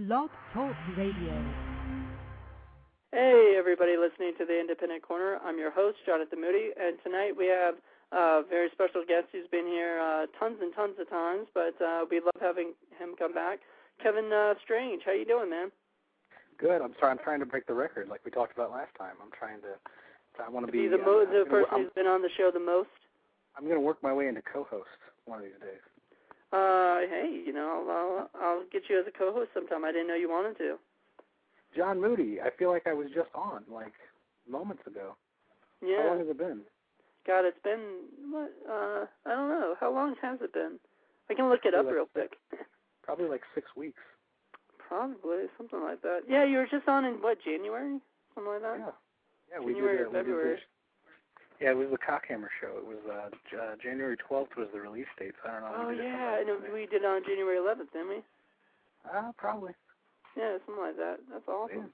Blog Talk Radio. Hey, everybody listening to The Independent Corner. I'm your host, Jonathan Moody, and tonight we have a very special guest who's been here tons and tons of times, but we love having him come back. Kevin Strange, how you doing, man? Good. I'm trying to break the record like we talked about last time. I want to be the person who's been on the show the most? I'm going to work my way into co-host one of these days. Hey, I'll get you as a co-host sometime. I didn't know you wanted to. John Moody, I feel like I was just on, like, moments ago. Yeah. How long has it been? God, it's been, I don't know. How long has it been? I can look it up real quick. Probably like 6 weeks. Probably, something like that. Yeah, you were just on in, January? Something like that? Yeah, January or February. Yeah, it was the Cockhammer show. It was January 12th was the release date. So I don't know. Oh, yeah, and we did it on January 11th, didn't we? Probably. Yeah, something like that. That's awesome.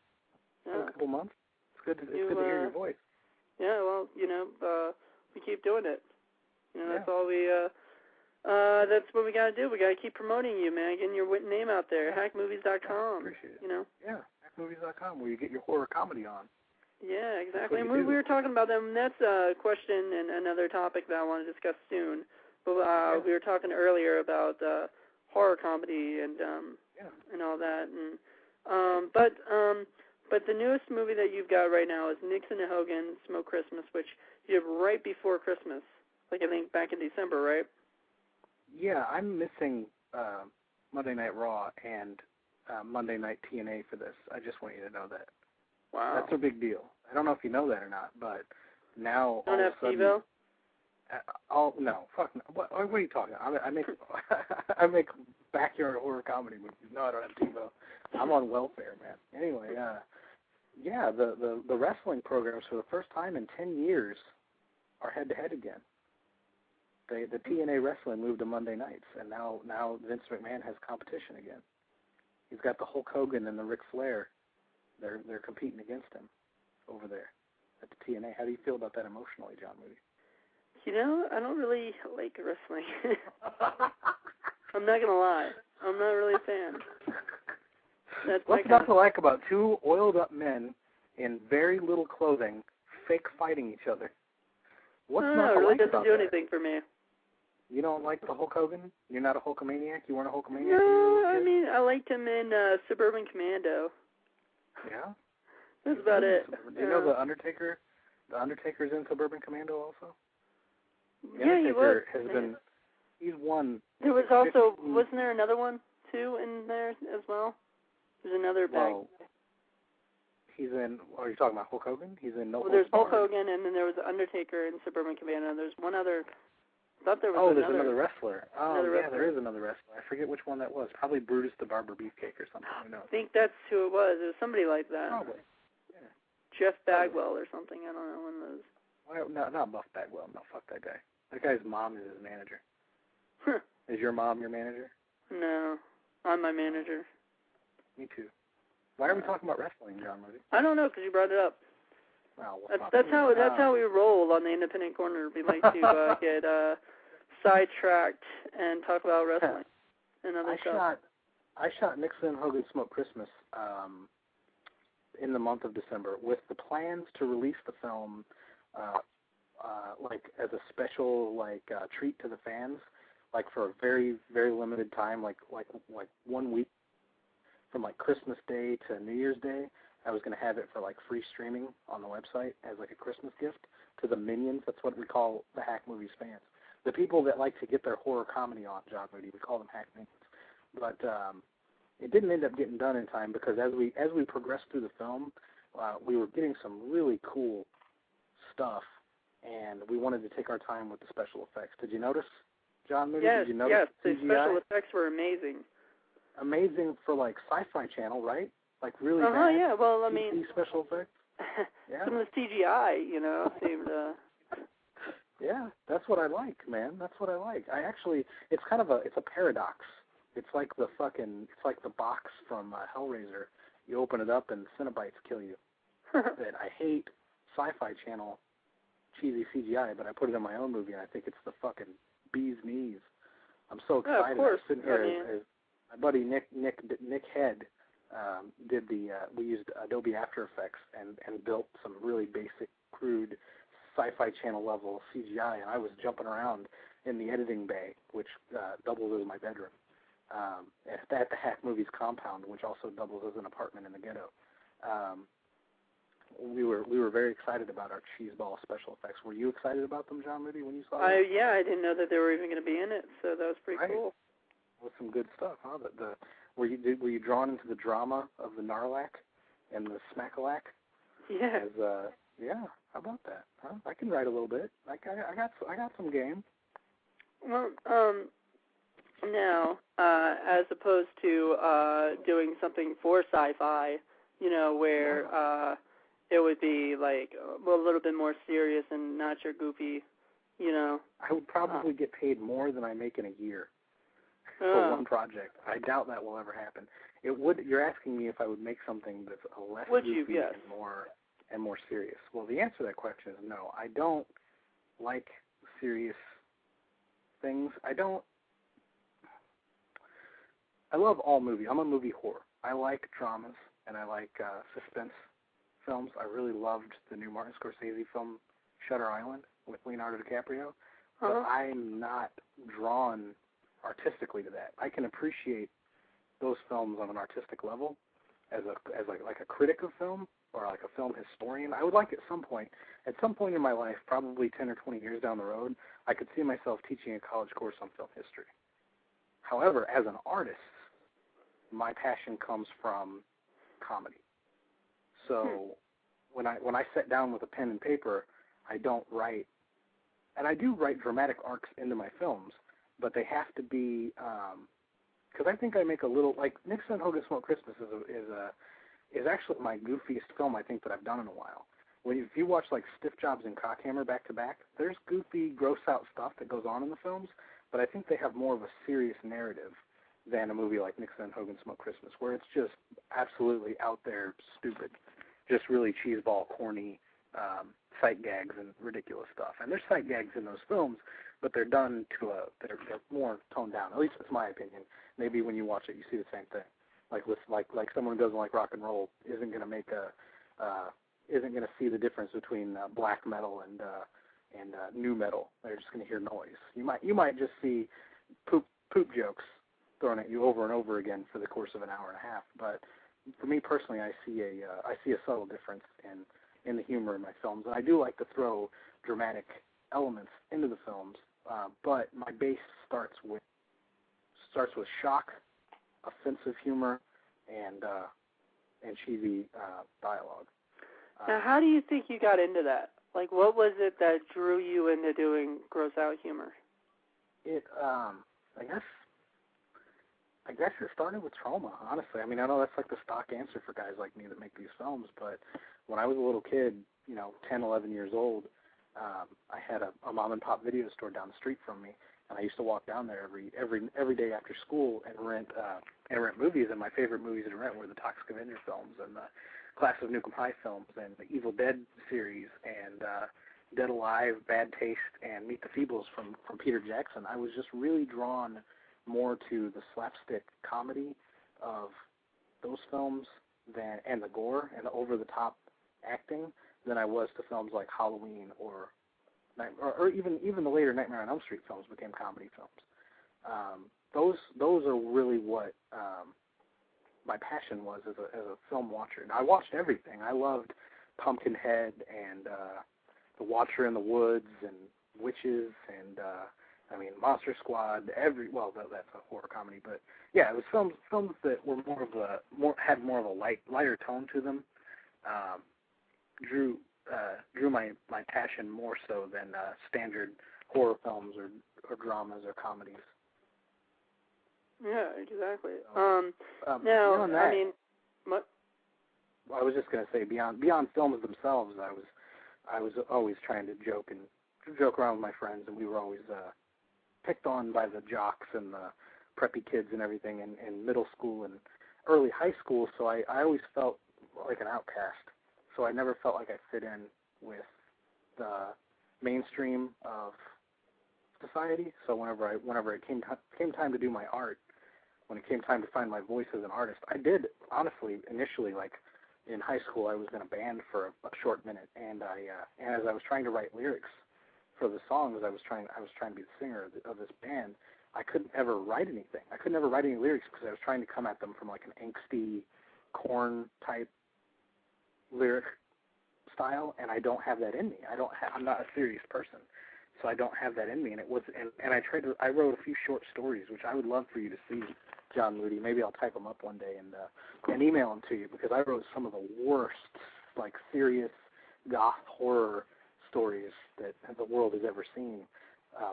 Yeah. A couple months. It's good to hear your voice. Yeah, well, we keep doing it. That's all we, that's what we got to do. We got to keep promoting you, man, getting your name out there. Hackmovies.com. Appreciate it. Yeah, hackmovies.com, where you get your horror comedy on. Yeah, exactly. And we were talking about them. That's a question and another topic that I want to discuss soon. But we were talking earlier about horror comedy and all that. And but the newest movie that you've got right now is Nixon and Hogan, Smoke Christmas, which you have right before Christmas, like I think back in December, right? Yeah, I'm missing Monday Night Raw and Monday Night TNA for this. I just want you to know that. Wow. That's a big deal. I don't know if you know that or not, but now all of a sudden... No, fuck no. What are you talking about? I make I make backyard horror comedy movies. No, I don't have TiVo. I'm on welfare, man. Anyway, the wrestling programs for the first time in 10 years are head-to-head again. The TNA wrestling moved to Monday nights, and now Vince McMahon has competition again. He's got the Hulk Hogan and the Ric Flair. They're competing against him over there at the TNA. How do you feel about that emotionally, John Moody? I don't really like wrestling. I'm not going to lie. I'm not really a fan. What's not to like about two oiled-up men in very little clothing fake fighting each other? What's not to like about that? It really doesn't do anything for me. You don't like the Hulk Hogan? You're not a Hulkamaniac? You weren't a Hulkamaniac? No, I mean, I liked him in Suburban Commando. Yeah? That's about it. Do you know The Undertaker? The Undertaker's in Suburban Commando also? He was. He's won. There was also, wasn't there another one, too, in there as well? There's another bag. He's in, are you talking about Hulk Hogan? He's in there's Hulk Hogan, and then there was Undertaker in Suburban Commando, and there's one other, I thought there was there's another wrestler. There is another wrestler. I forget which one that was. Probably Brutus the Barber Beefcake or something. Who knows? I think that's who it was. It was somebody like that. Probably. Yeah. Jeff Bagwell or something. I don't know one of those. Well, no, not Buff Bagwell. No, fuck that guy. That guy's mom is his manager. Huh. Is your mom your manager? No, I'm my manager. Me too. Why are we talking about wrestling, John Moody? I don't know, because you brought it up. Well, that's how we roll on the Independent Corner. We like to get sidetracked and talk about wrestling and other stuff. I shot Nixon and Hogan Smoke Christmas in the month of December with the plans to release the film like as a special treat to the fans, like for a very, very limited time, like 1 week from like Christmas Day to New Year's Day. I was going to have it for like free streaming on the website as like a Christmas gift to the minions. That's what we call the Hack Movies fans. The people that like to get their horror comedy on, John Moody, we call them Hack Minions. But it didn't end up getting done in time because as we progressed through the film, we were getting some really cool stuff, and we wanted to take our time with the special effects. Did you notice, John Moody? Yes, did you notice the special effects were amazing. Amazing for like Sci-Fi Channel, right? Like really bad. Yeah, well, I mean, special effects. Yeah. Some of the CGI, seemed. Yeah, that's what I like, man. That's what I like. It's kind of it's a paradox. It's like the box from Hellraiser. You open it up and Cenobites kill you. That I hate Sci-Fi Channel cheesy CGI, but I put it in my own movie and I think it's the fucking bee's knees. I'm so excited. Yeah, of course. I'm sitting here as my buddy Nick Head we used Adobe After Effects and built some really basic, crude Sci-Fi Channel level CGI, and I was jumping around in the editing bay, which doubles as my bedroom, at the Hack Movies compound, which also doubles as an apartment in the ghetto. We were very excited about our cheeseball special effects. Were you excited about them, John Moody, when you saw them? I didn't know that they were even going to be in it, so that was pretty cool. With some good stuff, huh? Were you drawn into the drama of the Narlac and the Smackalack? Yeah. Yeah. How about that? Huh? I can write a little bit. I got some game. Well, now, as opposed to doing something for sci-fi, where it would be like a little bit more serious and not your goofy, I would probably get paid more than I make in a year for one project. I doubt that will ever happen. It would. You're asking me if I would make something that's a less goofy yes. and more serious. Well, the answer to that question is no. I don't like serious things. I love all movies. I'm a movie whore. I like dramas and I like suspense films. I really loved the new Martin Scorsese film, Shutter Island, with Leonardo DiCaprio. But I'm not drawn artistically to that. I can appreciate those films on an artistic level as a critic of film or like a film historian. I would like at some point in my life, probably 10 or 20 years down the road, I could see myself teaching a college course on film history. However, as an artist, my passion comes from comedy. So when I sit down with a pen and paper, I don't write, and I do write dramatic arcs into my films, but they have to be, because I think I make a little, like Nixon and Hogan Smoke Christmas is actually my goofiest film I think that I've done in a while. If you watch like Stiff Jobs and Cockhammer back to back, there's goofy, gross out stuff that goes on in the films, but I think they have more of a serious narrative than a movie like Nixon and Hogan Smoke Christmas, where it's just absolutely out there stupid, just really cheeseball, corny sight gags and ridiculous stuff. And there's sight gags in those films, but they're done they're more toned down. At least that's my opinion. Maybe when you watch it, you see the same thing. Like someone who doesn't like rock and roll isn't going to see the difference between black metal and new metal. They're just going to hear noise. You might just see poop jokes thrown at you over and over again for the course of an hour and a half. But for me personally, I see a subtle difference in the humor in my films, and I do like to throw dramatic elements into the films. But my base starts with shock, offensive humor, and cheesy dialogue. Now, how do you think you got into that? Like, what was it that drew you into doing gross out humor? I guess it started with trauma, honestly. I mean, I know that's like the stock answer for guys like me that make these films, but when I was a little kid, 10, 11 years old, I had a mom and pop video store down the street from me, and I used to walk down there every day after school and rent movies. And my favorite movies to rent were the Toxic Avenger films and the Class of Nukem High films and the Evil Dead series and Dead Alive, Bad Taste, and Meet the Feebles from Peter Jackson. I was just really drawn more to the slapstick comedy of those films and the gore and the over-the-top acting than I was to films like Halloween or even the later Nightmare on Elm Street films became comedy films. Those are really what my passion was as a film watcher. And I watched everything. I loved Pumpkinhead and The Watcher in the Woods and Witches and Monster Squad. That's a horror comedy, but yeah, it was films that were had more of a lighter tone to them. Drew my passion more so than standard horror films or dramas or comedies. Yeah, exactly. What? I was just going to say, beyond films themselves, I was always trying to joke around with my friends, and we were always picked on by the jocks and the preppy kids and everything in middle school and early high school, so I always felt like an outcast. So I never felt like I fit in with the mainstream of society. So whenever it came time to do my art, when it came time to find my voice as an artist. I did, honestly, initially, like, in high school, I was in a band for a short minute, and as I was trying to write lyrics for the songs, I was trying to be the singer of this band. I couldn't ever write anything. I couldn't ever write any lyrics because I was trying to come at them from like an angsty, Korn type lyric style, and I don't have that in me. I'm not a serious person, so I don't have that in me. And I wrote a few short stories, which I would love for you to see, John Moody. Maybe I'll type them up one day and email them to you, because I wrote some of the worst, like, serious goth horror stories that the world has ever seen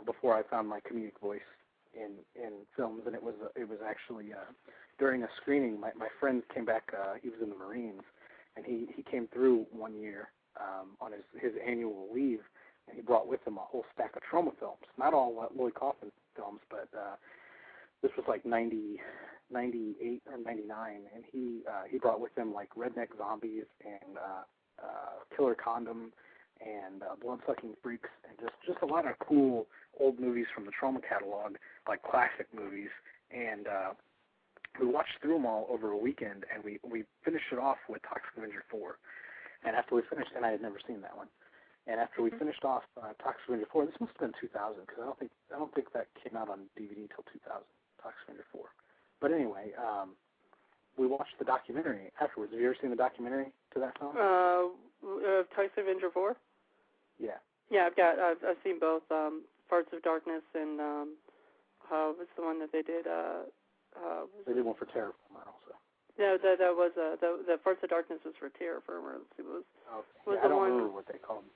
before I found my comedic voice in films. And it was actually during a screening, my friend came back. He was in the Marines, and he came through one year on his annual leave, and he brought with him a whole stack of trauma films. Not all Lloyd Kaufman films, but this was like 98 or 99, and he brought with him like Redneck Zombies and Killer Condom and Blood-Sucking Freaks, and just a lot of cool old movies from the Trauma catalog, like classic movies. And we watched through them all over a weekend, and we finished it off with Toxic Avenger 4. And after we finished, and I had never seen that one. And after we finished off Toxic Avenger 4, this must have been 2000, because I don't think that came out on DVD until 2000. Toxic Avenger 4. But anyway, we watched the documentary afterwards. Have you ever seen the documentary to that film? Toxic Avenger 4? Yeah. Yeah, I've seen both. Parts of Darkness and what's the one that they did? They did one for Terror Firmer also. No, that was the Parts of Darkness was for Terror Firmer. It was. Okay. I don't remember what they called them.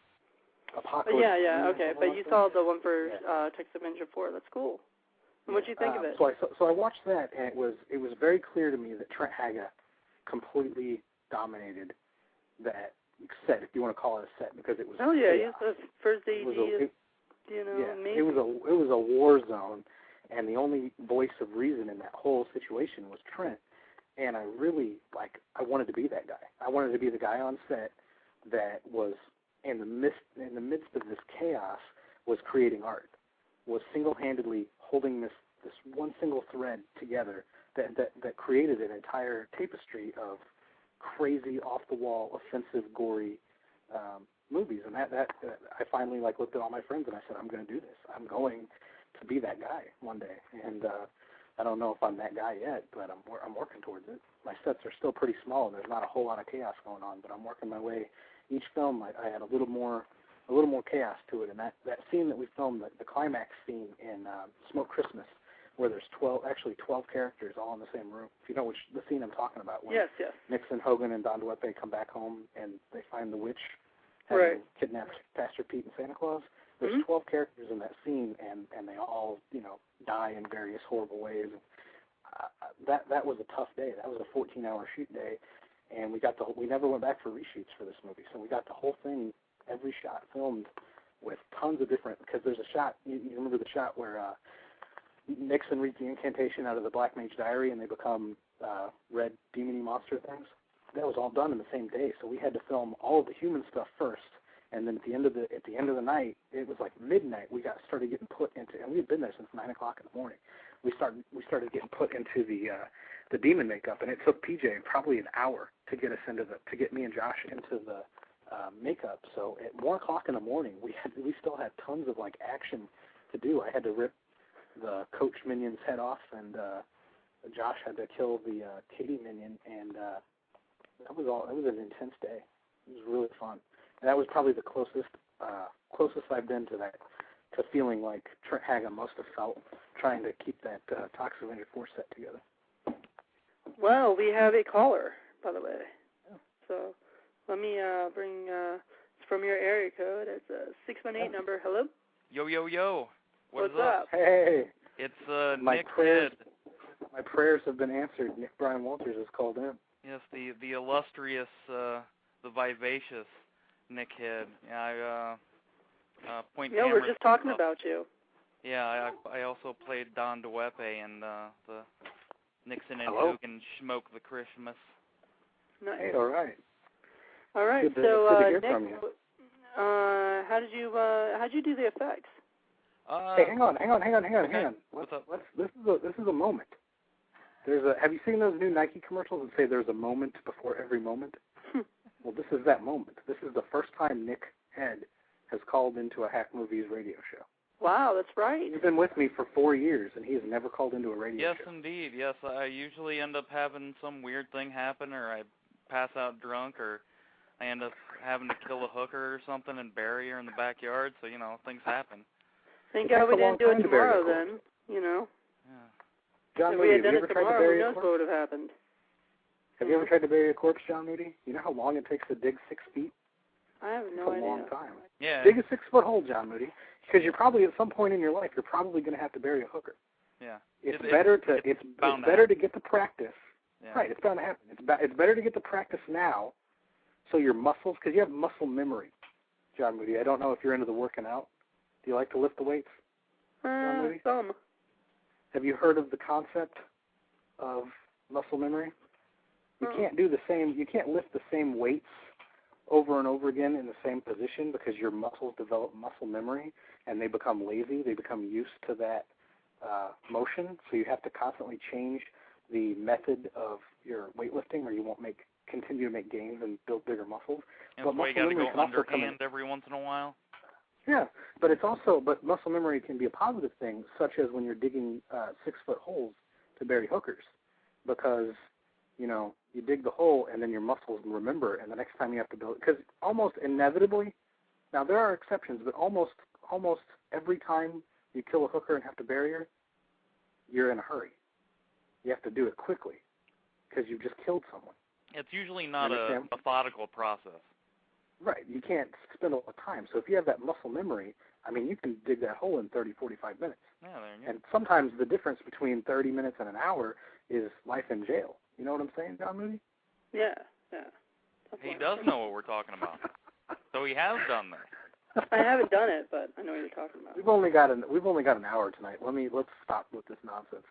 Apocalypse. Yeah. Okay, but you saw the one for Toxic Avenger 4. That's cool. And what'd you think of it? So I watched that, and it was very clear to me that Trent Haga completely dominated that set, if you want to call it a set, because it was. Oh yeah, he's the first AD. Amazing. It was a war zone, and the only voice of reason in that whole situation was Trent. And I really I wanted to be that guy. I wanted to be the guy on set that was in the midst of this chaos, was creating art, was single-handedly holding this one single thread together that created an entire tapestry of crazy, off-the-wall, offensive, gory movies. And that I finally looked at all my friends and I said, I'm going to do this. I'm going to be that guy one day. And I don't know if I'm that guy yet, but I'm working towards it. My sets are still pretty small, and there's not a whole lot of chaos going on, but I'm working my way. Each film, I had a little more chaos to it. And that scene that we filmed, the climax scene in Smoke Christmas, where there's 12 characters all in the same room. If you know the scene I'm talking about. When yes. Nixon, Hogan, and Don DeWeppe come back home, and they find the witch having kidnapped Pastor Pete and Santa Claus. There's 12 characters in that scene, and they all, die in various horrible ways. That was a tough day. That was a 14-hour shoot day, and we never went back for reshoots for this movie. So we got the whole thing, every shot filmed with tons of different. Because there's a shot. You remember the shot where Nixon reads the incantation out of the Black Mage Diary, and they become red demon-y monster things? That was all done in the same day. So we had to film all of the human stuff first. And then at the end of the night, it was like midnight. We started getting put into, and we had been there since 9 o'clock in the morning. We started getting put into the demon makeup, and it took PJ probably an hour to get us to get me and Josh into the makeup. So at 1 o'clock in the morning, we still had tons of action to do. I had to rip the Coach minion's head off, and Josh had to kill the Katie minion, and that was all. It was an intense day. It was really fun. And that was probably the closest I've been to that, to feeling like Trent Haga must have felt trying to keep that Toxic Avenger 4 set together. Well, we have a caller, by the way. Yeah. So let me bring it's from your area code. It's a 618 number. Hello? Yo. What's up? Hey. It's my Nick prayers, Head. My prayers have been answered. Nick Brian Walters has called in. Yes, the illustrious, the vivacious Nick Head. I point. Yeah, we're just talking about you. Yeah, I also played Don DeWeppe in the Nixon and Hello? Hogan Smoke the Christmas. Nice. Hey, all right. Good to hear Nick, from you. How'd you do the effects? Hey, hang on. What's up? This is a moment. Have you seen those new Nike commercials that say there's a moment before every moment? Well, this is that moment. This is the first time Nick Head has called into a Hack Movies radio show. Wow, that's right. He's been with me for 4 years, and he has never called into a radio Yes, show. indeed. Yes, I usually end up having some weird thing happen, or I pass out drunk, or I end up having to kill a hooker or something and bury her in the backyard. So, things happen. Thank God we didn't do it tomorrow then, Yeah. John if Moody, we had have done you it ever tried to tomorrow, bury who a knows corpse? what would have happened. Have you ever tried to bury a corpse, John Moody? You know how long it takes to dig 6 feet? I have no idea. It's a long time. Yeah. Dig a 6-foot hole, John Moody, because you're probably at some point in your life you're probably going to have to bury a hooker. Yeah. It's better to get the practice. Yeah. Right, it's bound to happen. It's better to get the practice now, so your muscles, because you have muscle memory, John Moody. I don't know if you're into the working out. Do you like to lift the weights, John Moody? Some. Have you heard of the concept of muscle memory? You can't do the same. You can't lift the same weights over and over again in the same position because your muscles develop muscle memory and they become lazy. They become used to that motion. So you have to constantly change the method of your weightlifting, or you won't continue to make gains and build bigger muscles. And so you got to go underhand every once in a while. Yeah, but muscle memory can be a positive thing, such as when you're digging 6-foot holes to bury hookers, because you dig the hole and then your muscles remember, and the next time you have to build it, because almost inevitably, now there are exceptions, but almost every time you kill a hooker and have to bury her, you're in a hurry. You have to do it quickly because you've just killed someone. It's usually not a methodical process. Right. You can't spend a lot of time. So if you have that muscle memory, you can dig that hole in 30, 45 minutes. Yeah, there you go. And sometimes the difference between 30 minutes and an hour is life in jail. You know what I'm saying, John Moody? Yeah. He does know what we're talking about. So he has done this. I haven't done it, but I know what you're talking about. We've only got an hour tonight. Let's stop with this nonsense.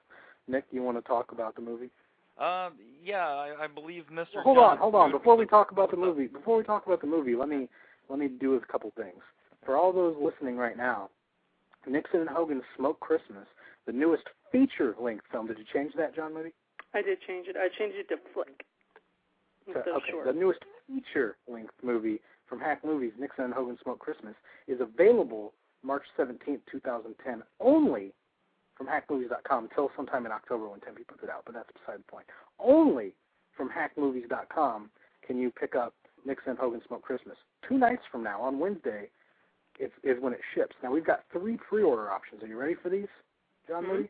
Nick, you want to talk about the movie? Yeah, I believe Mr. Hold on. Before we talk about the movie, let me do a couple things. For all those listening right now, Nixon and Hogan's Smoke Christmas, the newest feature-length film. Did you change that, John Moody? I did change it. I changed it to flick. The newest feature-length movie from Hack Movies, Nixon and Hogan Smoke Christmas, is available March 17th, 2010, only from hackmovies.com until sometime in October when Tempe puts it out, but that's beside the point. Only from hackmovies.com can you pick up Nixon and Hogan Smoke Christmas. 2 nights from now, on Wednesday, is when it ships. Now, we've got 3 pre-order options. Are you ready for these, John Moody?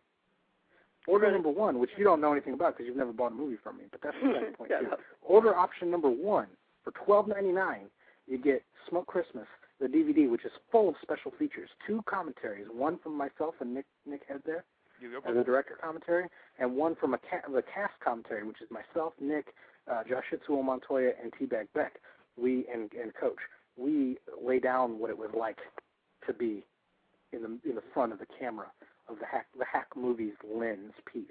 Order number 1, which you don't know anything about because you've never bought a movie from me, but that's the second point, too. Order option number 1, for $12.99, you get Smoke Christmas, the DVD, which is full of special features. 2 commentaries, one from myself and Nick Head there, as a director commentary, and one from the cast commentary, which is myself, Nick, Josh Itzuo Montoya, and T-Bag Beck, and Coach. We lay down what it was like to be in the front of the camera of the Hack Movies lens piece.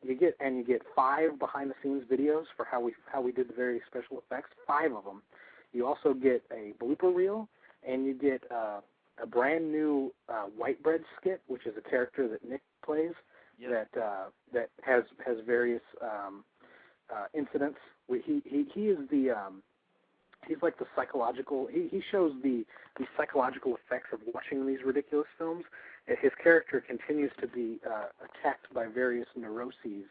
You get 5 behind-the-scenes videos for how we did the various special effects, 5 of them. You also get a blooper reel, and you get a brand new white bread skit, which is a character that Nick plays that has various incidents. He is he's like the psychological. He shows the psychological effects of watching these ridiculous films. His character continues to be attacked by various neuroses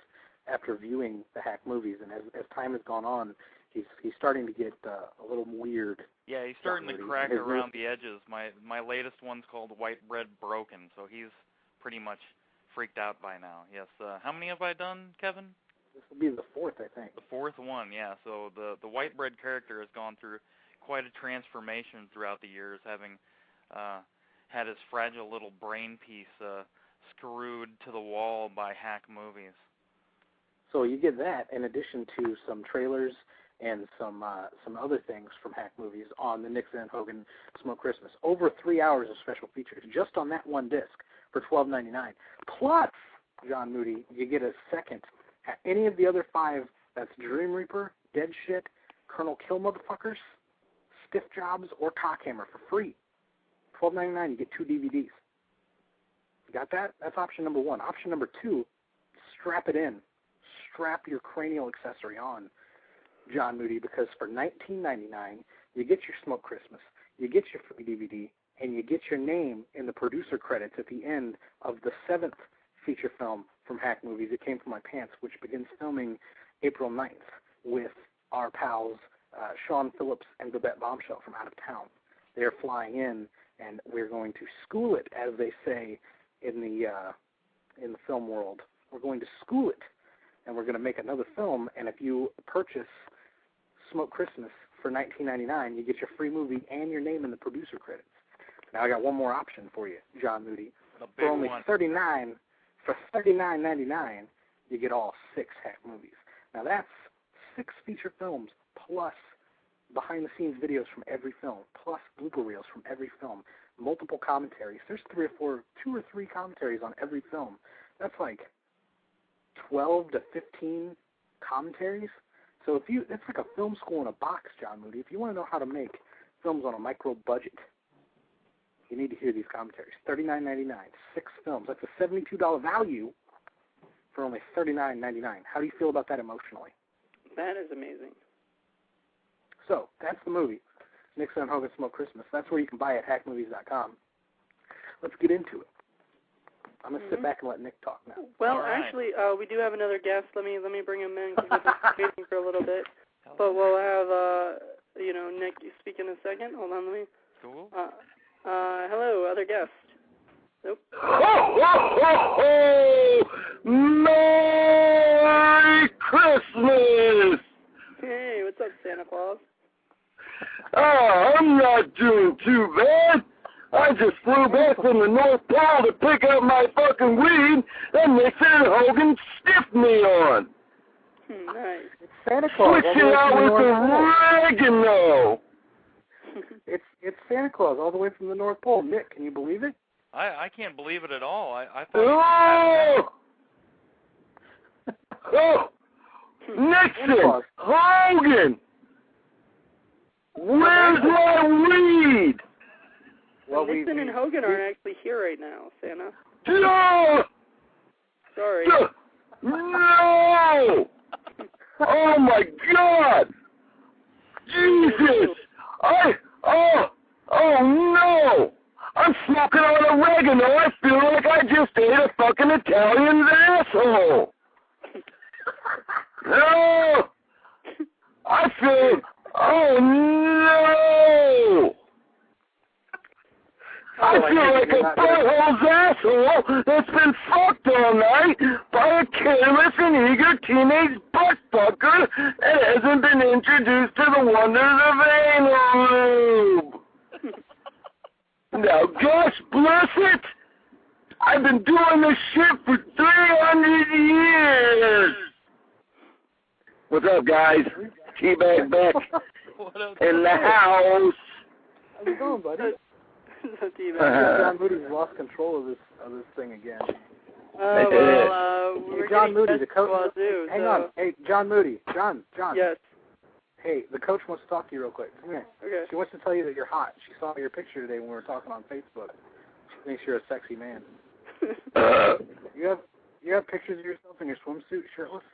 after viewing the Hack movies, and as time has gone on, he's starting to get a little weird. Yeah, he's starting to crack around the edges. My latest one's called White Bread Broken, so he's pretty much freaked out by now. Yes. How many have I done, Kevin? This will be the 4th, I think. The 4th one, yeah. So the White Bread character has gone through quite a transformation throughout the years, having had his fragile little brain piece screwed to the wall by Hack movies. So you get that in addition to some trailers and some other things from Hack movies on the Nixon and Hogan Smoke Christmas. Over 3 hours of special features just on that one disc for $12.99. Plus, John Moody, you get a second. Any of the other 5, that's Dream Reaper, Dead Shit, Colonel Kill Motherfuckers, Stiff Jobs, or Cockhammer for free. $12.99, you get 2 DVDs. You got that? That's option number 1. Option number 2, strap it in, strap your cranial accessory on, John Moody, because for $19.99, you get your Smoke Christmas, you get your free DVD, and you get your name in the producer credits at the end of the 7th feature film from Hack Movies, It Came From My Pants, which begins filming April 9th with our pals Sean Phillips and Babette Bombshell from out of town. They're flying in, and we're going to school it, as they say in the film world. We're going to school it, and we're going to make another film. And if you purchase Smoke Christmas for $19.99, you get your free movie and your name in the producer credits. Now I got one more option for you, John Moody. For only $39.99, you get all 6 Hack Movies. Now that's 6 feature films plus behind-the-scenes videos from every film, plus blooper reels from every film, multiple commentaries. There's 2 or 3 commentaries on every film. That's like 12 to 15 commentaries. So that's like a film school in a box, John Moody. If you want to know how to make films on a micro budget, you need to hear these commentaries. $39.99, 6 films. That's a $72 value for only $39.99. How do you feel about that emotionally? That is amazing. So that's the movie, Nixon and Hogan Smoke Christmas. That's where you can buy it at hackmovies.com. Let's get into it. I'm going to sit back and let Nick talk now. Well, actually, we do have another guest. Let me bring him in because we've been waiting for a little bit. But we'll have, Nick speak in a second. Hold on, let me. Cool. Hello, other guest. Nope. Ho, ho, ho, ho! Merry Christmas! Hey, what's up, Santa Claus? Oh, I'm not doing too bad. I just flew back from the North Pole to pick up my fucking weed that Nixon and Hogan stiffed me on. Nice. It's Santa Claus. Switch it out with the oregano. It's Santa Claus all the way from the North Pole. Nick, can you believe it? I can't believe it at all. I thought. Oh! Nixon! Hogan! Where's my weed? Well, Nixon and Hogan aren't actually here right now, Santa. No! Sorry. No! Oh my God! Jesus! Oh no! I'm smoking on oregano. I feel like I just ate a fucking Italian's asshole. No! I feel... Oh, no! I feel like a butthole's asshole that's been fucked all night by a careless and eager teenage buttfucker that hasn't been introduced to the wonders of anal lube. Now, gosh bless it! I've been doing this shit for 300 years! What's up, guys? Teabag back in the house. How's it going, buddy? John Moody's lost control of this thing again. We're John Moody, the coach. Hang on. So. Hey, John Moody. John. Yes. Hey, the coach wants to talk to you real quick. Come here. Okay. She wants to tell you that you're hot. She saw your picture today when we were talking on Facebook. She thinks you're a sexy man. You have pictures of yourself in your swimsuit, shirtless?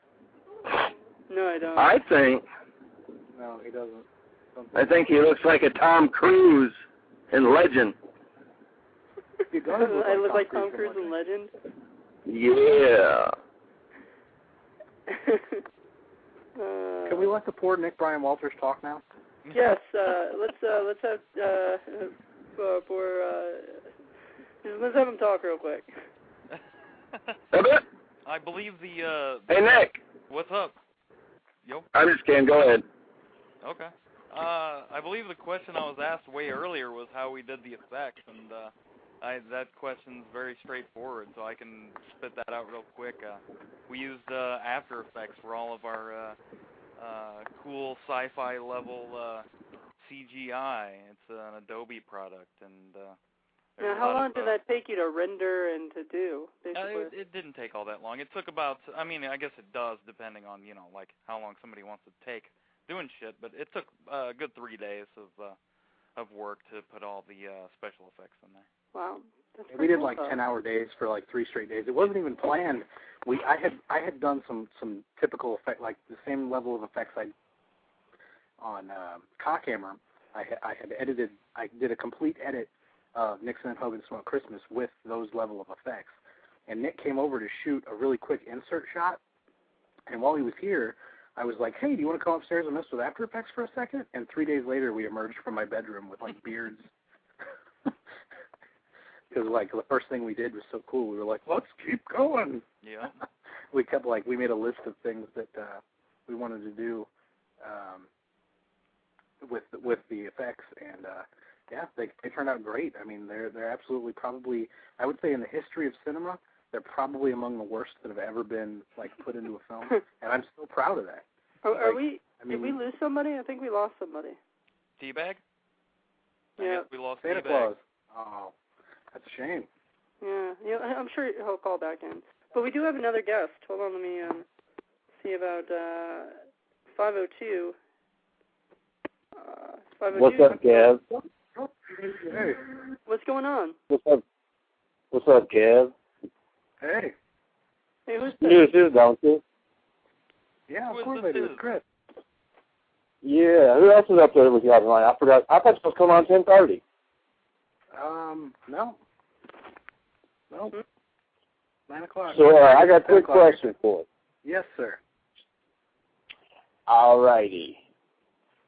No, I don't. I think. No, he doesn't. I think he looks like a Tom Cruise in Legend. He does look I look like Tom Cruise in Legend? Yeah. Can we let the poor Nick Brian Walters talk now? Yes, let's have let's have him talk real quick. I believe the Hey, Nick. What's up? Yo. I'm just kidding. Go ahead. Okay. I believe the question I was asked way earlier was how we did the effects, and that question's very straightforward, so I can spit that out real quick. We used After Effects for all of our cool sci-fi level CGI. It's an Adobe product, and now, how long did that take you to render and to do? It didn't take all that long. It took about, I guess it does, depending on, like how long somebody wants to take doing shit, but it took a good 3 days of work to put all the special effects in there. Wow. We did like 10-hour days for like 3 straight days. It wasn't even planned. I had done some typical effect, like the same level of effects I on Cockhammer. I did a complete edit of Nixon and Hogan Smoke Christmas with those level of effects. And Nick came over to shoot a really quick insert shot. And while he was here, I was like, hey, do you want to come upstairs and mess with After Effects for a second? And 3 days later, we emerged from my bedroom with like beards. Because like the first thing we did was so cool. We were like, let's keep going. Yeah. We made a list of things that we wanted to do with the effects, and yeah, they turned out great. I mean, they're absolutely probably, I would say in the history of cinema, they're probably among the worst that have ever been like put into a film, and I'm so proud of that. Did we lose somebody? I think we lost somebody. Teabag? Yeah. I guess we lost Santa Teabag. Claus. Oh, that's a shame. Yeah, I'm sure he'll call back in. But we do have another guest. Hold on, let me see about 502. 502. What's up, Gav? Hey. What's going on? What's up, Gav? Hey. Hey, who's You this? do this, don't you? Yeah, Who of course is I this? do. It's Chris. Yeah, who else is up there with you tonight? I forgot. I thought you was coming on 10:30. No. Nope. 9 o'clock. So I got a quick question for you. Yes, sir. All righty.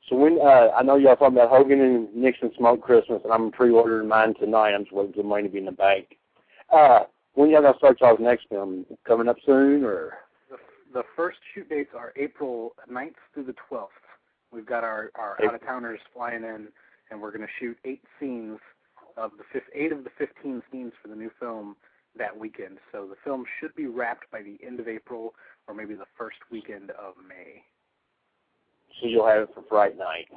So when I know y'all talking about Hogan and Nixon Smoke Christmas, and I'm pre-ordering mine tonight. I'm just waiting for the money to be in the bank. When y'all gonna start y'all's next film? Coming up soon, or? The first shoot dates are April 9th through the 12th. We've got our out-of-towners flying in, and we're going to shoot 8 of the 15 scenes for the new film that weekend. So the film should be wrapped by the end of April or maybe the first weekend of May. So you'll have it for Fright Night.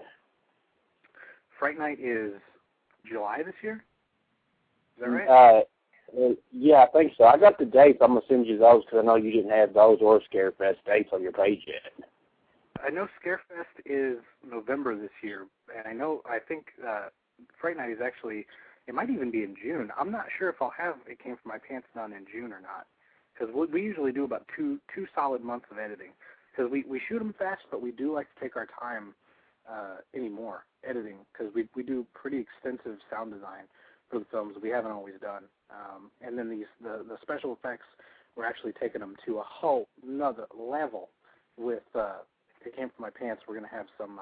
Fright Night is July this year? Is that right? Yeah, I think so. I got the dates. I'm going to send you those because I know you didn't have those or Scarefest dates on your page yet. I know Scarefest is November this year, and I think Fright Night is actually, it might even be in June. I'm not sure if I'll have It Came From My Pants done in June or not, because we usually do about two solid months of editing, because we shoot them fast, but we do like to take our time anymore editing, because we do pretty extensive sound design for the films we haven't always done. And then the special effects, we're actually taking them to a whole another level with It Came From My Pants. We're going to have some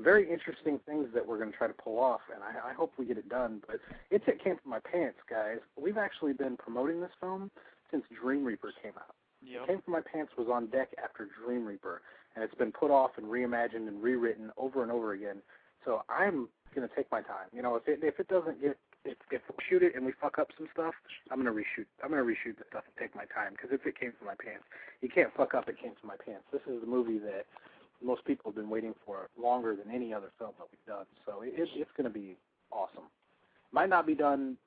very interesting things that we're going to try to pull off, and I hope we get it done. But It Came From My Pants, guys. We've actually been promoting this film since Dream Reaper came out. Yep. It Came From My Pants was on deck after Dream Reaper, and it's been put off and reimagined and rewritten over and over again. So I'm going to take my time. You know, if it doesn't get, if we shoot it and we fuck up some stuff, I'm going to reshoot the stuff and take my time, because if It Came From My Pants, you can't fuck up It Came From My Pants. This is the movie that most people have been waiting for longer than any other film that we've done. So it's going to be awesome. Might not be done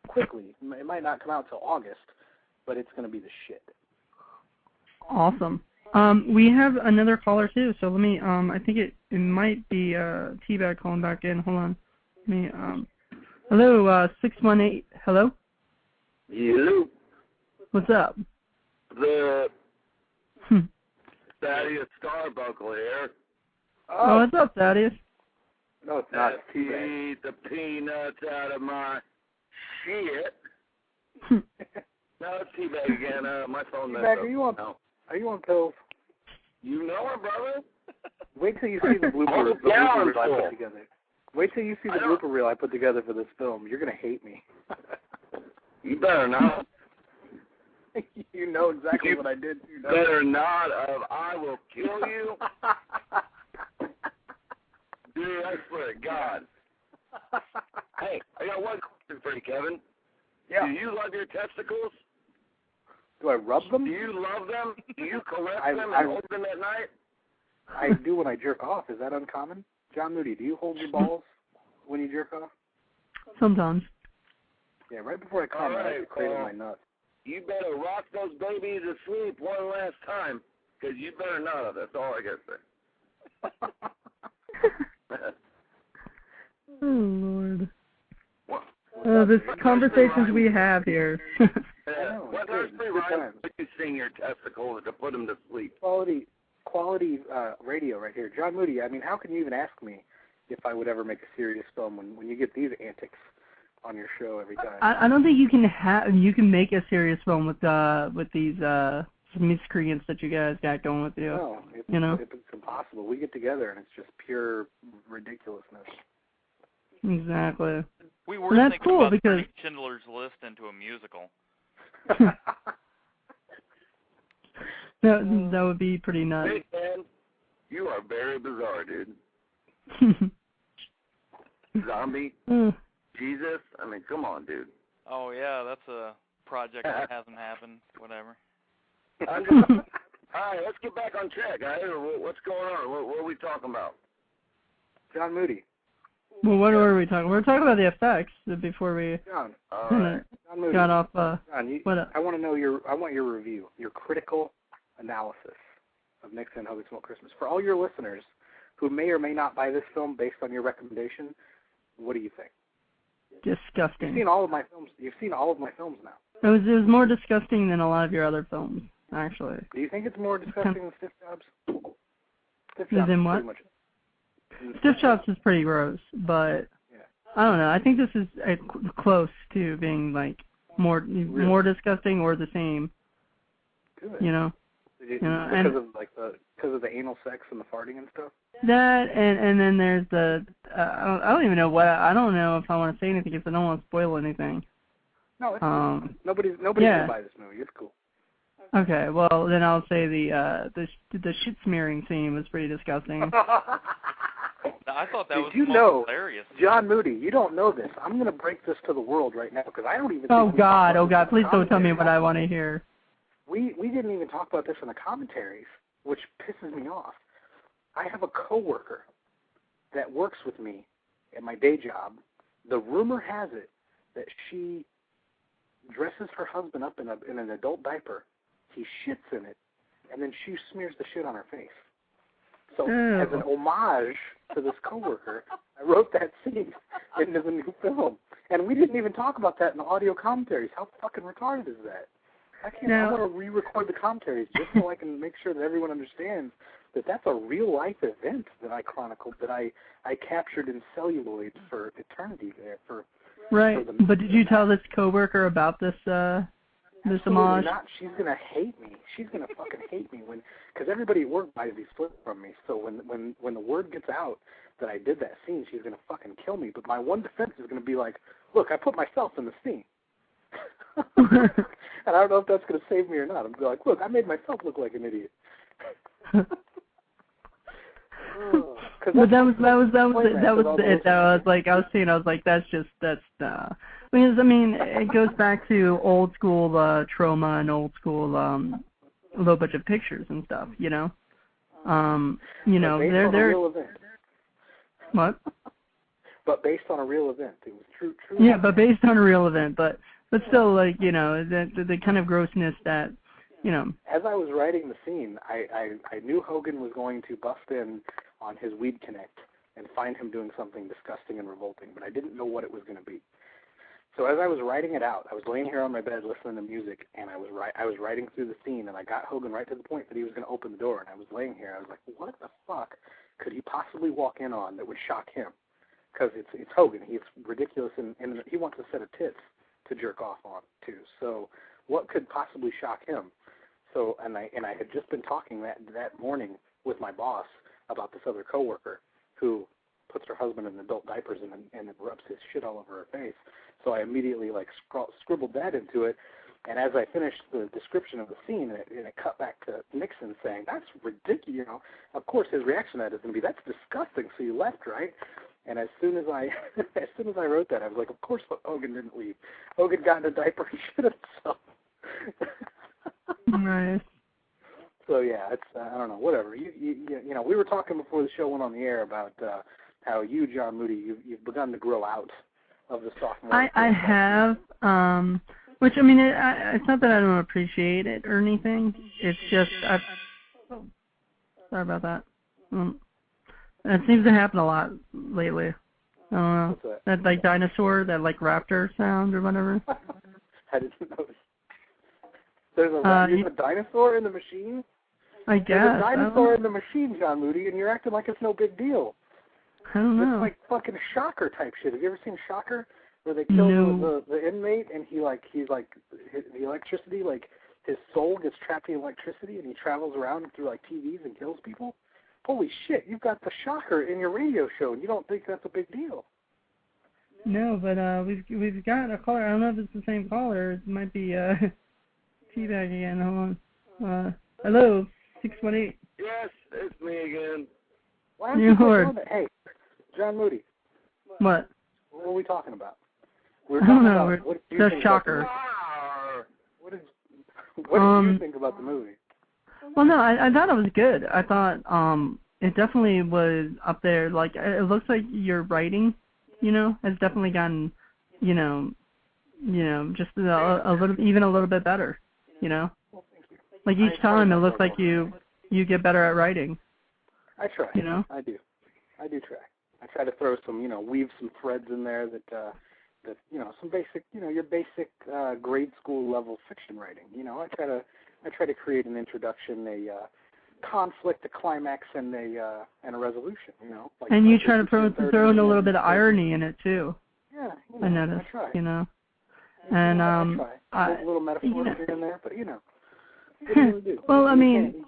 quickly. It might not come out till August, but it's going to be the shit. Awesome. We have another caller too, so let me I think it might be Teabag calling back in. Hold on. Let me hello, 618. Hello? Hello. What's up? The Thaddeus Starbuckle here. Oh, what's up, Thaddeus? No, it's not. Eat the peanuts out of my shit. No, it's Teabag again. My phone messed Teabag, up. Are you on pills? You know it, brother. Wait till you see the blooper reel I put together. Wait till you see the blooper reel I put together for this film. You're going to hate me. You better not. You know exactly what I did. You better not. I will kill you. Dude, I swear to God. Hey, I got one question for you, Kevin. Yeah. Do you love your testicles? Do I rub them? Do you love them? Do you caress them I and hold them at night? I do when I jerk off. Is that uncommon? John Moody, do you hold your balls when you jerk off? Sometimes. Yeah, right before I come, I like to cradle my nuts. You better rock those babies to sleep one last time, because you better not. That's all I got to say. Oh, Lord. This conversations we have here. What nursery rhyme would you sing your testicles to put them to sleep? Quality radio right here. John Moody, I mean, how can you even ask me if I would ever make a serious film when you get these antics on your show every time? I don't think you can make a serious film with these miscreants that you guys got going with you. No, it's impossible. We get together and it's just pure ridiculousness. Exactly. We were thinking about turning Schindler's List into a musical. That would be pretty nuts. Hey, man, you are very bizarre, dude. Zombie, Jesus, I mean, come on, dude. Oh, yeah, that's a project that hasn't happened, whatever. All right, let's get back on track. What's going on? What are we talking about? John Moody. Well, what were we talking? We were talking about the effects before we John Moody. Got off. John, I want to know I want your review, your critical analysis of Nixon and Hogan Smoke Christmas. For all your listeners who may or may not buy this film based on your recommendation, what do you think? Disgusting. You've seen all of my films. You've seen all of my films now. It was more disgusting than a lot of your other films, actually. Do you think it's more disgusting than Stiff Jobs? Stiff Jobs than what? Stiff Jobs is pretty gross, but I don't know. I think this is close to being like more disgusting or the same. Good. You know. Because of the anal sex and the farting and stuff. That and then there's the I don't even know what I don't know if I want to say anything because I don't want to spoil anything. No, it's cool. Nobody's gonna buy this movie. It's cool. Okay, well then I'll say the shit smearing scene was pretty disgusting. I thought that was hilarious. John Moody, you don't know this. I'm gonna break this to the world right now because I don't even. Oh God! Please don't tell me what I want to hear. We didn't even talk about this in the commentaries, which pisses me off. I have a coworker that works with me at my day job. The rumor has it that she dresses her husband up in an adult diaper. He shits in it, and then she smears the shit on her face. So as an homage to this coworker, I wrote that scene into the new film. And we didn't even talk about that in the audio commentaries. How fucking retarded is that? I want to re-record the commentaries just so I can make sure that everyone understands that that's a real-life event that I chronicled, that I captured in celluloid for eternity there. Right, but did you tell this coworker about this this homage? Not. She's gonna hate me. She's gonna fucking hate me because everybody at work buys these flips from me. So when the word gets out that I did that scene, she's gonna fucking kill me. But my one defense is gonna be like, look, I put myself in the scene. And I don't know if that's going to save me or not. I'm like, look, I made myself look like an idiot. But that was it. I was like, that's. Because I mean, it goes back to old school trauma and old school low budget pictures and stuff. You know, they're real event. What? But based on a real event, it was true. Yeah, but based on a real event, but still, like, the kind of grossness that, As I was writing the scene, I knew Hogan was going to bust in on his Weed Connect and find him doing something disgusting and revolting, but I didn't know what it was going to be. So as I was writing it out, I was laying here on my bed listening to music, and I was writing through the scene, and I got Hogan right to the point that he was going to open the door, and I was laying here, I was like, what the fuck could he possibly walk in on that would shock him? Because it's Hogan. He's ridiculous, and he wants a set of tits to jerk off on too. So what could possibly shock him? So and I had just been talking that morning with my boss about this other coworker who puts her husband in adult diapers and rubs his shit all over her face. So I immediately scribbled that into it. And as I finished the description of the scene, and it cut back to Nixon saying, "That's ridiculous." Of course, his reaction to that is going to be, "That's disgusting." So you left, right? And as soon as I wrote that, I was like, of course Hogan didn't leave. Hogan got in a diaper and shit himself. Nice. So yeah, it's I don't know, whatever. We were talking before the show went on the air about how you, John Moody, you've begun to grow out of the sophomore. I have, which I mean, it's not that I don't appreciate it or anything. It's just sorry about that. It seems to happen a lot lately. I don't know. What's that? That like dinosaur, that like raptor sound or whatever. I didn't notice. There's a dinosaur in the machine? I guess. There's a dinosaur in the machine, John Moody, and you're acting like it's no big deal. I don't know. It's like fucking Shocker type shit. Have you ever seen Shocker? Where they kill the inmate and he's like the electricity, like his soul gets trapped in electricity and he travels around through like TVs and kills people? Holy shit, you've got the Shocker in your radio show and you don't think that's a big deal. No, but we've got a caller. I don't know if it's the same caller. It might be Teabag again. Hold on. Hello, 618. Yes, it's me again. Why don't you on that? Hey, John Moody. What? What are we talking about? I don't know. Just Shocker. What did you think about the movie? Well, no, I thought it was good. I thought it definitely was up there. Like, it looks like your writing, has definitely gotten, just a little bit better, Like each time it looks like you get better at writing. I try. I do. I do try. I try to throw some, weave some threads in there that some basic, your basic grade school level fiction writing. I try to create an introduction, a conflict, a climax, and a resolution. Like, and you try to throw in a little bit of irony in it too. Yeah, I noticed. I try. And I try. A little metaphor here and there, but what do you do? Well, I mean,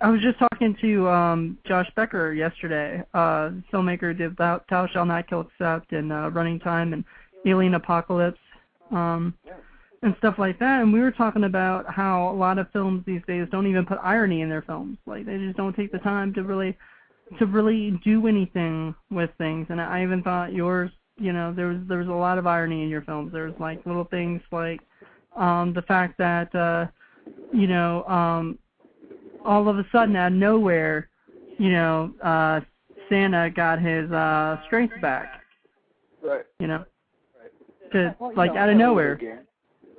I was just talking to Josh Becker yesterday, filmmaker did Thou Shalt Not Kill Except and Running Time and Alien Apocalypse and stuff like that. And we were talking about how a lot of films these days don't even put irony in their films. Like, they just don't take the time to really do anything with things. And I even thought yours, there was a lot of irony in your films. There was like little things like the fact that all of a sudden, out of nowhere, Santa got his strength back. Right. Right. Out of nowhere.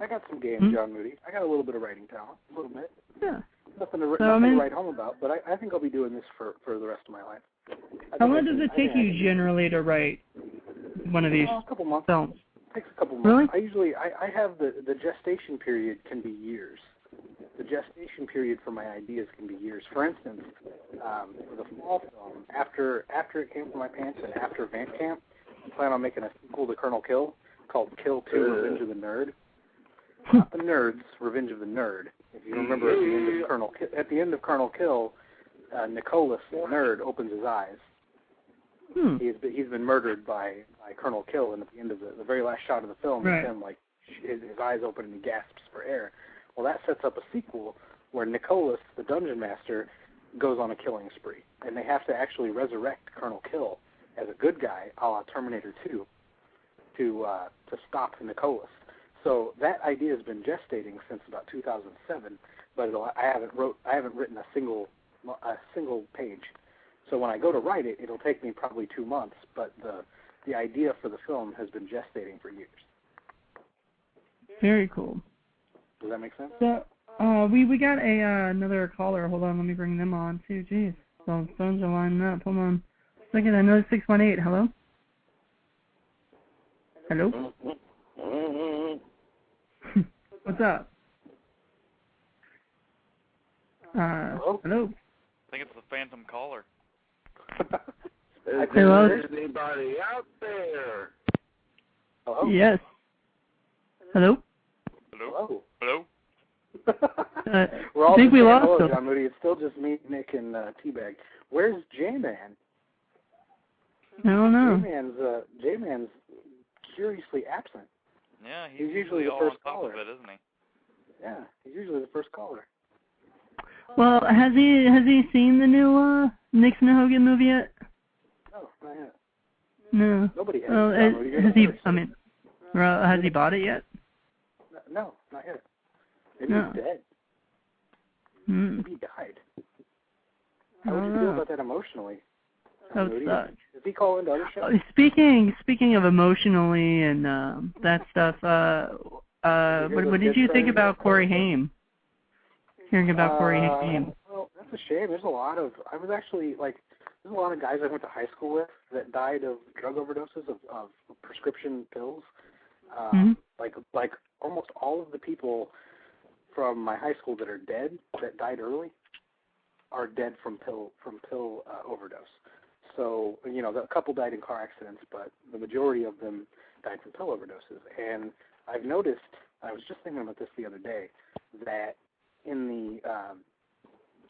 I got some game, John Moody. I got a little bit of writing talent, a little bit. Yeah. Nothing to write home about, but I think I'll be doing this for the rest of my life. How long does it take you generally to write one of these a couple months. films? It takes a couple months. Really? I have the gestation period can be years. The gestation period for my ideas can be years. For instance, for the fall film, after it came from my pants and after Vamp Camp, I plan on making a sequel to Colonel Kill called Kill 2, Revenge of the Nerd. Not the Nerds, Revenge of the Nerd. If you remember, at the end of Colonel Kill, Nicholas, the nerd, opens his eyes. He's been murdered by Colonel Kill, and at the end of the very last shot of the film, right. It's him, like, his eyes open and he gasps for air. Well, that sets up a sequel where Nicholas, the dungeon master, goes on a killing spree, and they have to actually resurrect Colonel Kill as a good guy, a la Terminator 2, to stop Nicholas. So that idea has been gestating since about 2007, but I haven't written a single page. So when I go to write it, it'll take me probably 2 months, but the idea for the film has been gestating for years. Very cool. Does that make sense? So, we got another caller. Hold on, let me bring them on too. Jeez, the phones are lining up. Hold on. Second, another 618. Hello? Hello? What's up? Hello? I think it's the phantom caller. Is Hello? there anybody out there? Hello? Yes. Hello? Hello? Hello? We're all I think we lost hello, him. John Moody. It's still just me, Nick, and Teabag. Where's J-Man? I don't know. J-Man's curiously absent. Yeah, he's usually the all first on top caller. of it, isn't he? Yeah, he's usually the first caller. Well, has he seen the new Nixon and Hogan movie yet? No, not yet. No. Nobody has. Well, has he? I mean, has he bought it yet? No, not yet. Maybe he's dead. Maybe he died. How would you feel about that emotionally? That would suck. Does he call into other shows? Speaking of emotionally and that stuff, what did you think about Corey Haim? Hearing about Corey Haim. Well, that's a shame. There's a lot of. I was actually like, there's a lot of guys I went to high school with that died of drug overdoses of prescription pills. Like almost all of the people from my high school that are dead, that died early, are dead from pill overdose. So, you know, a couple died in car accidents, but the majority of them died from pill overdoses. And I've noticed, I was just thinking about this the other day, that in the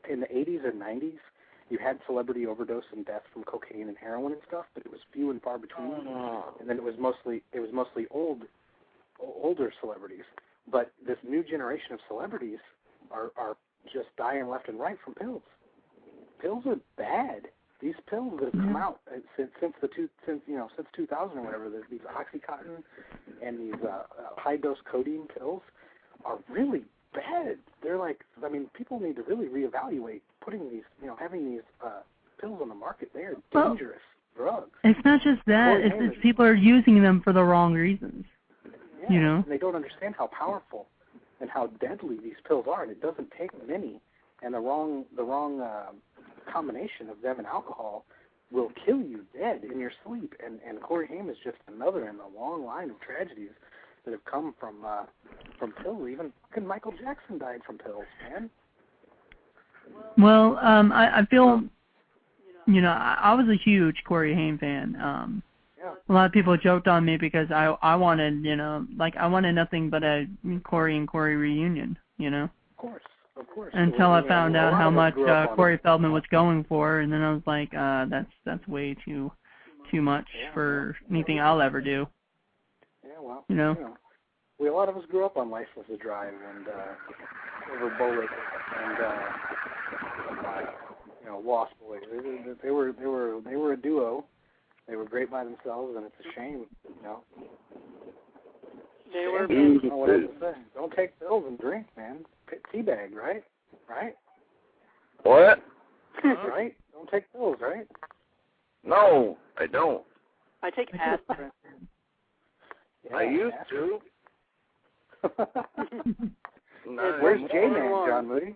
80s and 90s, you had celebrity overdose and death from cocaine and heroin and stuff, but it was few and far between. And then it was mostly older celebrities. But this new generation of celebrities are just dying left and right from pills. Pills are bad. These pills that have come out since 2000 or whatever, these OxyContin and these high dose codeine pills are really bad. They're like, I mean, people need to really reevaluate putting these, having these pills on the market. They are dangerous drugs. It's not just that; it's people are using them for the wrong reasons. Yeah, and they don't understand how powerful and how deadly these pills are, and it doesn't take many. And the wrong combination of them and alcohol will kill you dead in your sleep. And Corey Haim is just another in a long line of tragedies that have come from pills. Even fucking Michael Jackson died from pills, man. Well, I feel, I was a huge Corey Haim fan. A lot of people joked on me because I wanted, I wanted nothing but a Corey and Corey reunion, Of course. Until I found out how much Corey Feldman was going for, and then I was like, that's way too much for anything I'll ever do. Yeah, well, a lot of us grew up on License to Drive and over Bullet and Lost Boys. They were a duo. They were great by themselves, and it's a shame, They were. What else to say? Don't take pills and drink, man. Teabag, right? Right? What? Right? Don't take pills, right? No, I don't. I take aspirin. Yeah, I used to. Where's J-Man, John Moody?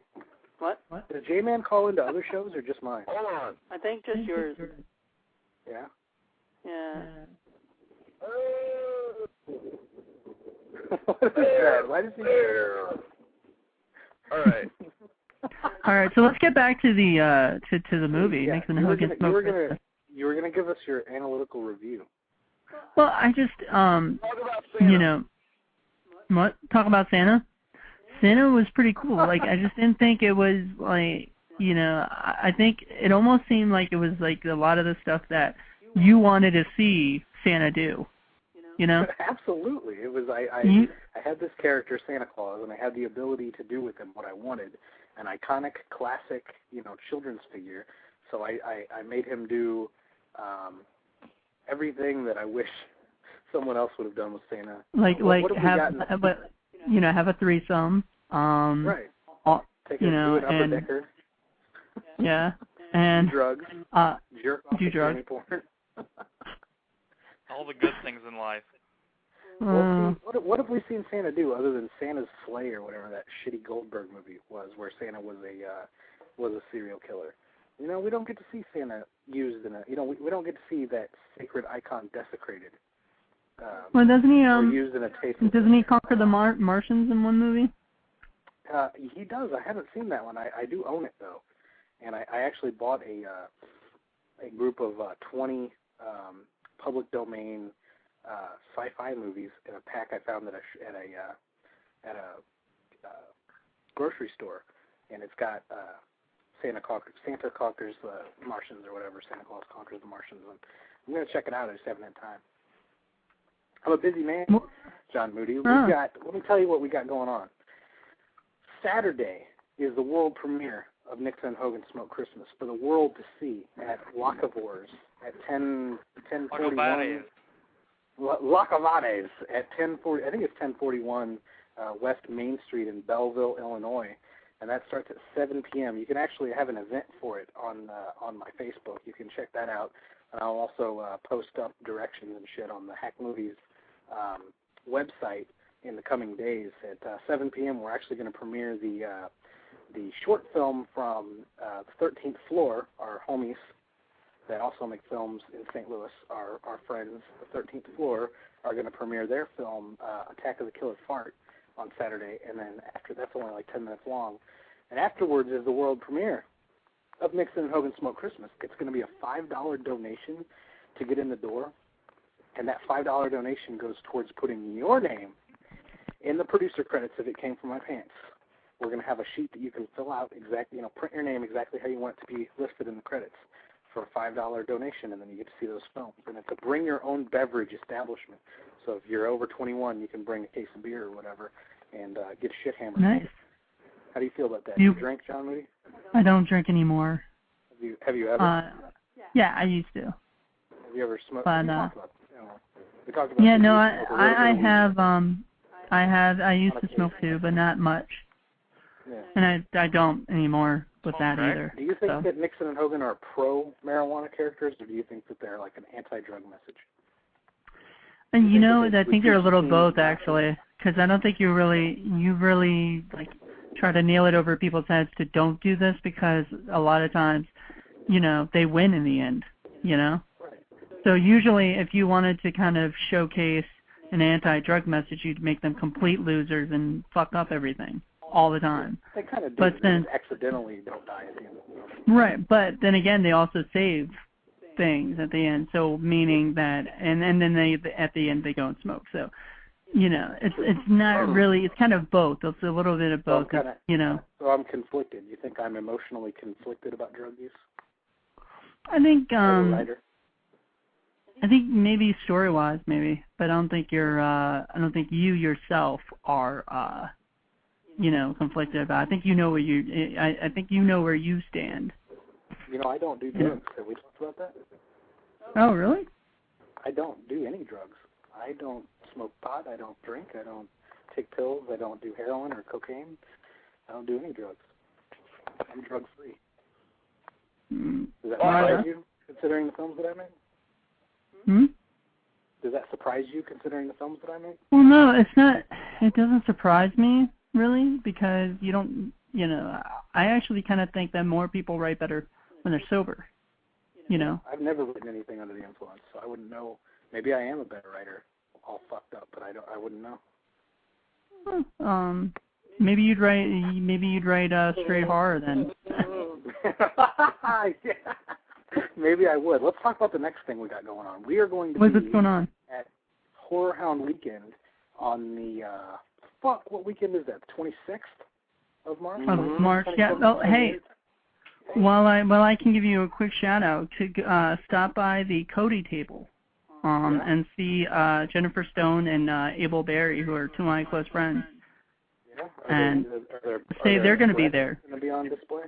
What? Does J-Man call into other shows or just mine? Hold on. I think just yours. Yeah? Yeah. What is that? Why does he... All right. All right, so let's get back to the movie. Nixon and Hogan. You were gonna give us your analytical review. Well, I just Talk about Santa. What? Talk about Santa? Santa was pretty cool. Like, I just didn't think it was like, I think it almost seemed like it was like a lot of the stuff that you wanted to see Santa do. Absolutely. It was I had this character, Santa Claus, and I had the ability to do with him what I wanted, an iconic, classic, children's figure. So I made him do everything that I wish someone else would have done with Santa. Have a threesome. Right. Take it to an upper decker. Yeah. And do drugs. Jerk off do drugs. Porn. All the good things in life. What have we seen Santa do other than Santa's Slay or whatever that shitty Goldberg movie was, where Santa was a serial killer? We don't get to see Santa used in a. We don't get to see that sacred icon desecrated. Well, doesn't he? Used in a tasteful. Doesn't he conquer the Martians in one movie? He does. I haven't seen that one. I do own it though, and I actually bought a group of 20 public domain sci-fi movies in a pack I found at a grocery store, and it's got Santa conquers the Martians or whatever. Santa Claus conquers the Martians, and I'm gonna check it out. I just haven't had time. I'm a busy man, John Moody. Let me tell you what we got going on. Saturday is the world premiere of Nixon and Hogan Smoke Christmas for the world to see at Lacavores at 10:41. Lacavades at 10:40. I think it's 1041 West Main Street in Belleville, Illinois, and that starts at 7 p.m. You can actually have an event for it on my Facebook. You can check that out, and I'll also post up directions and shit on the Hack Movies website in the coming days. At 7 p.m., we're actually going to premiere the short film from the 13th Floor, our homies, that also make films in St. Louis, our friends, the 13th Floor, are going to premiere their film, Attack of the Killer Fart, on Saturday, and then after that's only like 10 minutes long. And afterwards is the world premiere of Nixon and Hogan Smoke Christmas. It's going to be a $5 donation to get in the door, and that $5 donation goes towards putting your name in the producer credits if it came from my pants. We're going to have a sheet that you can fill out exactly, print your name exactly how you want it to be listed in the credits for a $5 donation, and then you get to see those films. And it's a bring your own beverage establishment. So if you're over 21, you can bring a case of beer or whatever and get shit hammered. Nice. How do you feel about that? Do you drink, John Moody? I don't drink anymore. Have you ever? Yeah, I used to. Have you ever smoked? But, we talked about yeah, no, I have. I used to smoke too, but not much. Yeah. And I don't anymore with that either. Do you think that Nixon and Hogan are pro-marijuana characters, or do you think that they're like an anti-drug message? And I think they're a little both, actually, because I don't think you really like try to nail it over people's heads to don't do this, because a lot of times, they win in the end, Right. So usually if you wanted to kind of showcase an anti-drug message, you'd make them complete losers and fuck up everything all the time. They kind of do, but then accidentally don't die at the end. Right, but then again, they also save things at the end. So meaning that, and then they at the end they go and smoke. So, it's not really. It's kind of both. It's a little bit of both. So I'm conflicted. You think I'm emotionally conflicted about drug use? I think. I think maybe story-wise, maybe, but I don't think you're. I don't think you yourself are. Conflicted about. I think where you. I think where you stand. I don't do drugs. Have we talked about that? Oh, really? I don't do any drugs. I don't smoke pot. I don't drink. I don't take pills. I don't do heroin or cocaine. I don't do any drugs. I'm drug-free. Does that surprise you, considering the films that I make? Does that surprise you, considering the films that I make? Well, no, it's not. It doesn't surprise me, really, because you don't, I actually kind of think that more people write better when they're sober, I've never written anything under the influence, so I wouldn't know. Maybe I am a better writer, all fucked up, but I wouldn't know. Maybe you'd write straight horror then. Yeah. Maybe I would. Let's talk about the next thing we got going on. We are going to What's going on? At Horror Hound Weekend on the what weekend is that? 26th of March. March. Yeah. Oh, hey. While I can give you a quick shout out to stop by the Cody table, and see Jennifer Stone and Abel Berry, who are two of my close friends. Yeah. They're going to be there. Going to be on display.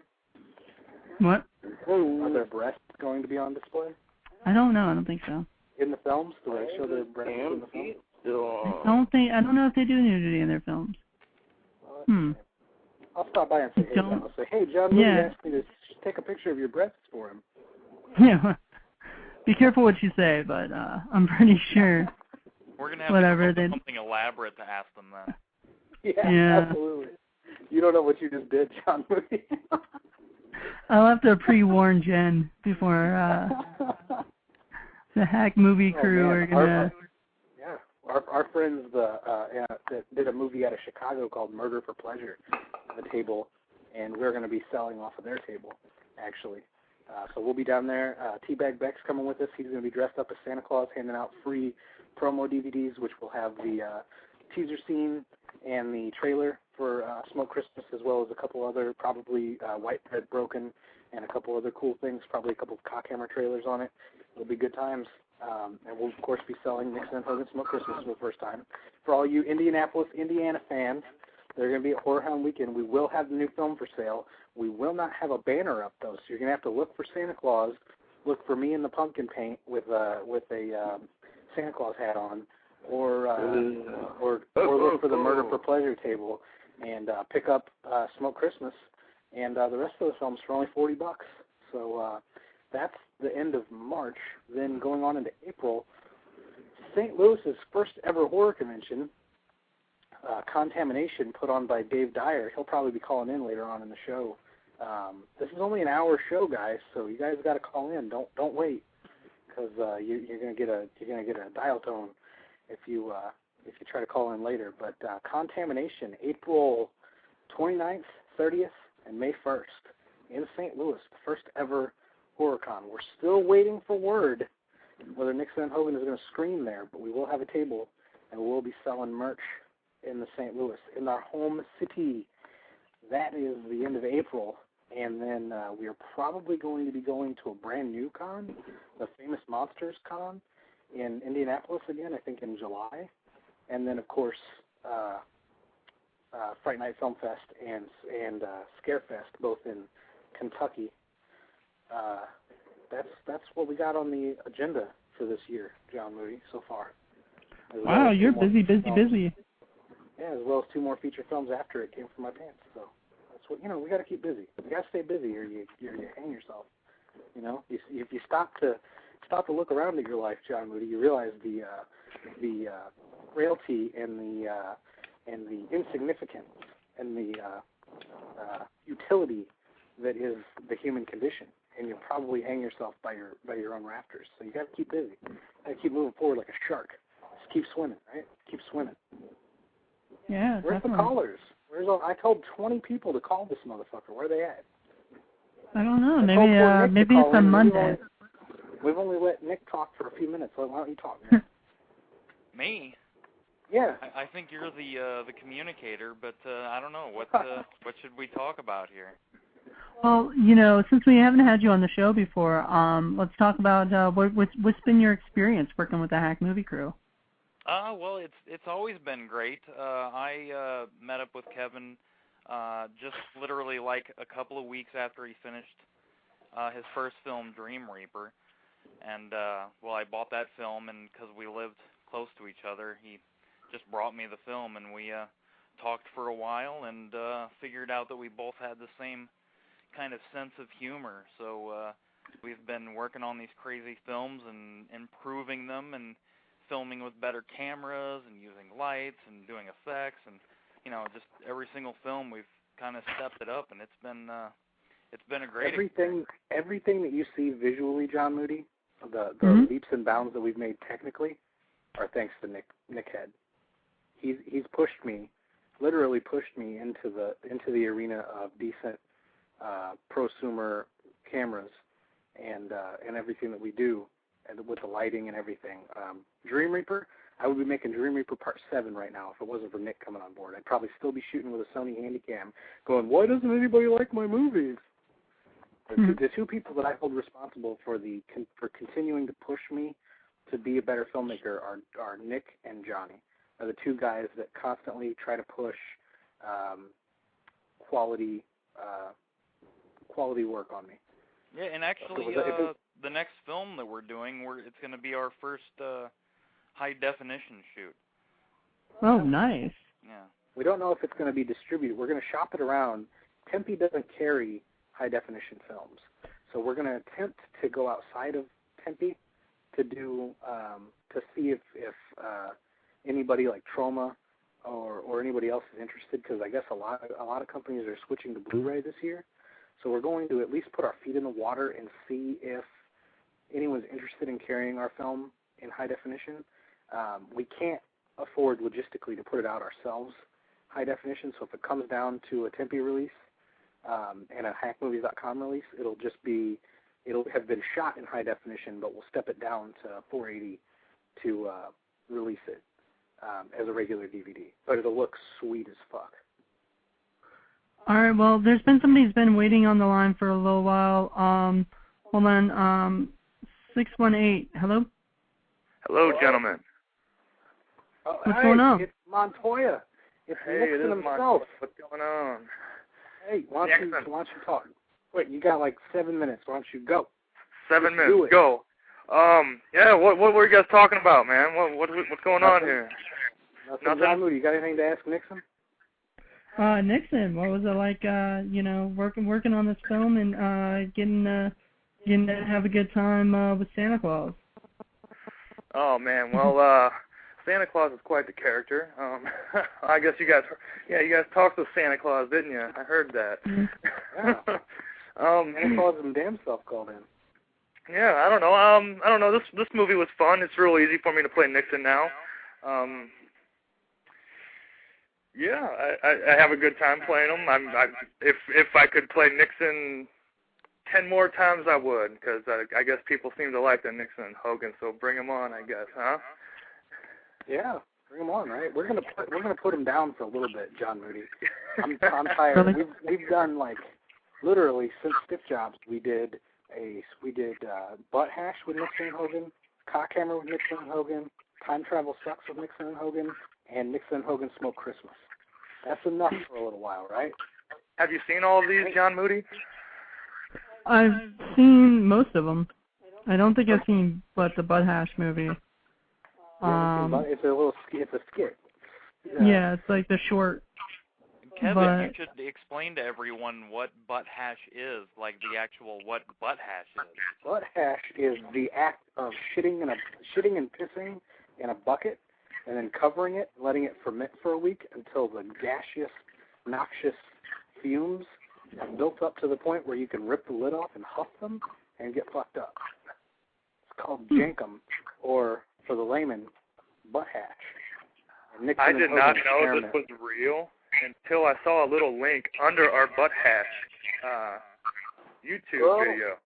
What? Are their breasts going to be on display? I don't know. I don't think so. In the films? Do they show their breasts in the films? I don't know if they do nudity in their films. I'll stop by and say, hey, I'll say, hey, John Moody asked me to take a picture of your breasts for him. Yeah. Be careful what you say, but I'm pretty sure. We're going to have to something elaborate to ask them then. Yeah, absolutely. You don't know what you just did, John Moody. I'll have to pre-warn Jen before the hack movie crew are going to... Our friends that did a movie out of Chicago called Murder for Pleasure on the table, and we're going to be selling off of their table, actually. So we'll be down there. Teabag Beck's coming with us. He's going to be dressed up as Santa Claus, handing out free promo DVDs, which will have the teaser scene and the trailer for Smoke Christmas, as well as a couple other, probably White Bread Broken, and a couple other cool things, probably a couple of Cockhammer trailers on it. It'll be good times. And we'll, of course, be selling Nixon and Hogan Smoke Christmas for the first time. For all you Indianapolis, Indiana fans, they're going to be at Horror Hound Weekend. We will have the new film for sale. We will not have a banner up, though, so you're going to have to look for Santa Claus, look for me in the pumpkin paint with a Santa Claus hat on, or look for the Murder for Pleasure table and pick up Smoke Christmas and the rest of the films for only $40. So that's the end of March. Then going on into April, St. Louis's first ever horror convention, Contamination, put on by Dave Dyer. He'll probably be calling in later on in the show This is only an hour show, guys, so you guys got to call in. Don't wait, because you're gonna get a dial tone if you try to call in later. But Contamination, April 29th, 30th, and May 1st in St. Louis, the first ever HorrorCon. We're still waiting for word whether Nixon and Hogan is going to screen there, but we will have a table, and we'll be selling merch in the St. Louis, in our home city. That is the end of April, and then we are probably going to be going to a brand new con, the Famous Monsters Con in Indianapolis again, I think in July. And then, of course, Fright Night Film Fest and Scare Fest, both in Kentucky. That's what we got on the agenda for this year, John Moody, so far. Wow, you're busy. Yeah, as well as 2 more feature films after it came from my pants. So that's what, we got to keep busy. You got to stay busy, or you hang yourself. If you stop to look around at your life, John Moody, you realize the frailty and the insignificance and the utility that is the human condition, and you'll probably hang yourself by your own rafters. So you got to keep busy. Got to keep moving forward like a shark. Just keep swimming, right? Keep swimming. Yeah, Where's definitely. the callers? I told 20 people to call this motherfucker. Where are they at? I don't know. Maybe it's on Monday. We've only let Nick talk for a few minutes. So why don't you talk, Nick? Me? Yeah. I think you're the communicator, but I don't know. What should we talk about here? Well, since we haven't had you on the show before, let's talk about what's been your experience working with the Hack Movie Crew. Well, it's always been great. I met up with Kevin just literally like a couple of weeks after he finished his first film, Dream Reaper, and I bought that film, and because we lived close to each other, he just brought me the film, and we talked for a while and figured out that we both had the same kind of sense of humor. So we've been working on these crazy films and improving them and filming with better cameras and using lights and doing effects, and just every single film we've kind of stepped it up, and it's been a great everything that you see visually, John Moody, the leaps and bounds that we've made technically are thanks to Nick Head. He's pushed me, literally pushed me into the arena of decent prosumer cameras and everything that we do, and with the lighting and everything. Dream Reaper, I would be making Dream Reaper Part 7 right now if it wasn't for Nick coming on board. I'd probably still be shooting with a Sony Handycam going, why doesn't anybody like my movies? The two people that I hold responsible for continuing to push me to be a better filmmaker are Nick and Johnny. Are the two guys that constantly try to push quality work on me. Yeah, and actually, the next film that we're doing, it's going to be our first high-definition shoot. Oh, nice. Yeah. We don't know if it's going to be distributed. We're going to shop it around. Tempe doesn't carry high-definition films, so we're going to attempt to go outside of Tempe to do to see if anybody like Troma or anybody else is interested, because I guess a lot of companies are switching to Blu-ray this year. So we're going to at least put our feet in the water and see if anyone's interested in carrying our film in high definition. We can't afford logistically to put it out ourselves high definition, so if it comes down to a Tempe release and a hackmovies.com release, it'll have been shot in high definition, but we'll step it down to 480 to release it as a regular DVD. But it'll look sweet as fuck. All right, well, there's been somebody who's been waiting on the line for a little while. Hold on, 618, hello? Hello, gentlemen. What's going on? It's Montoya. It's Nixon himself. Montoya. What's going on? Hey, why don't you talk? Wait, you got like 7 minutes. Why don't you go? 7 minutes, go. Yeah, what were you guys talking about, man? What's going on here? Nothing. John Moody, you got anything to ask Nixon? Nixon, what was it like, working on this film and getting to have a good time with Santa Claus? Oh, man, well, Santa Claus is quite the character. I guess you guys talked with Santa Claus, didn't you? I heard that. Yeah. Santa Claus himself called in. Yeah, I don't know. This movie was fun. It's real easy for me to play Nixon now. Yeah, I have a good time playing him. If I could play Nixon 10 more times, I would, because I guess people seem to like the Nixon and Hogan. So bring him on, I guess, huh? Yeah, bring him on, right? We're gonna put him down for a little bit, John Moody. I'm tired. We've done like literally since Stiff Jobs we did Butt Hash with Nixon and Hogan, Cockhammer with Nixon and Hogan, Time Travel Sucks with Nixon and Hogan, and Nixon and Hogan Smoke Christmas. That's enough for a little while, right? Have you seen all of these, John Moody? I've seen most of them. I don't think I've seen the Butt Hash movie. It's a skit. Yeah, it's like the short. Kevin, you should explain to everyone what butt hash is, like the actual what butt hash is. Butt hash is the act of shitting and pissing in a bucket, and then covering it, and letting it ferment for a week until the gaseous, noxious fumes have built up to the point where you can rip the lid off and huff them and get fucked up. It's called jankum, or for the layman, butt hash. I did not know this was real until I saw a little link under our butt hash YouTube video.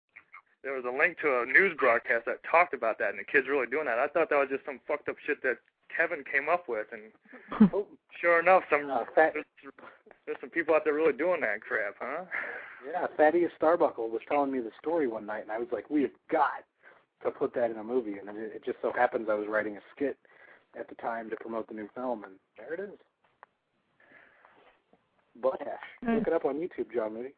There was a link to a news broadcast that talked about that, and the kid's really doing that. I thought that was just some fucked up shit that Kevin came up with, and sure enough, there's some people out there really doing that crap, huh? Yeah, Thaddeus Starbuckle was telling me the story one night, and I was like, we have got to put that in a movie, and it just so happens I was writing a skit at the time to promote the new film, and there it is. Butt hash. Look it up on YouTube, John Moody.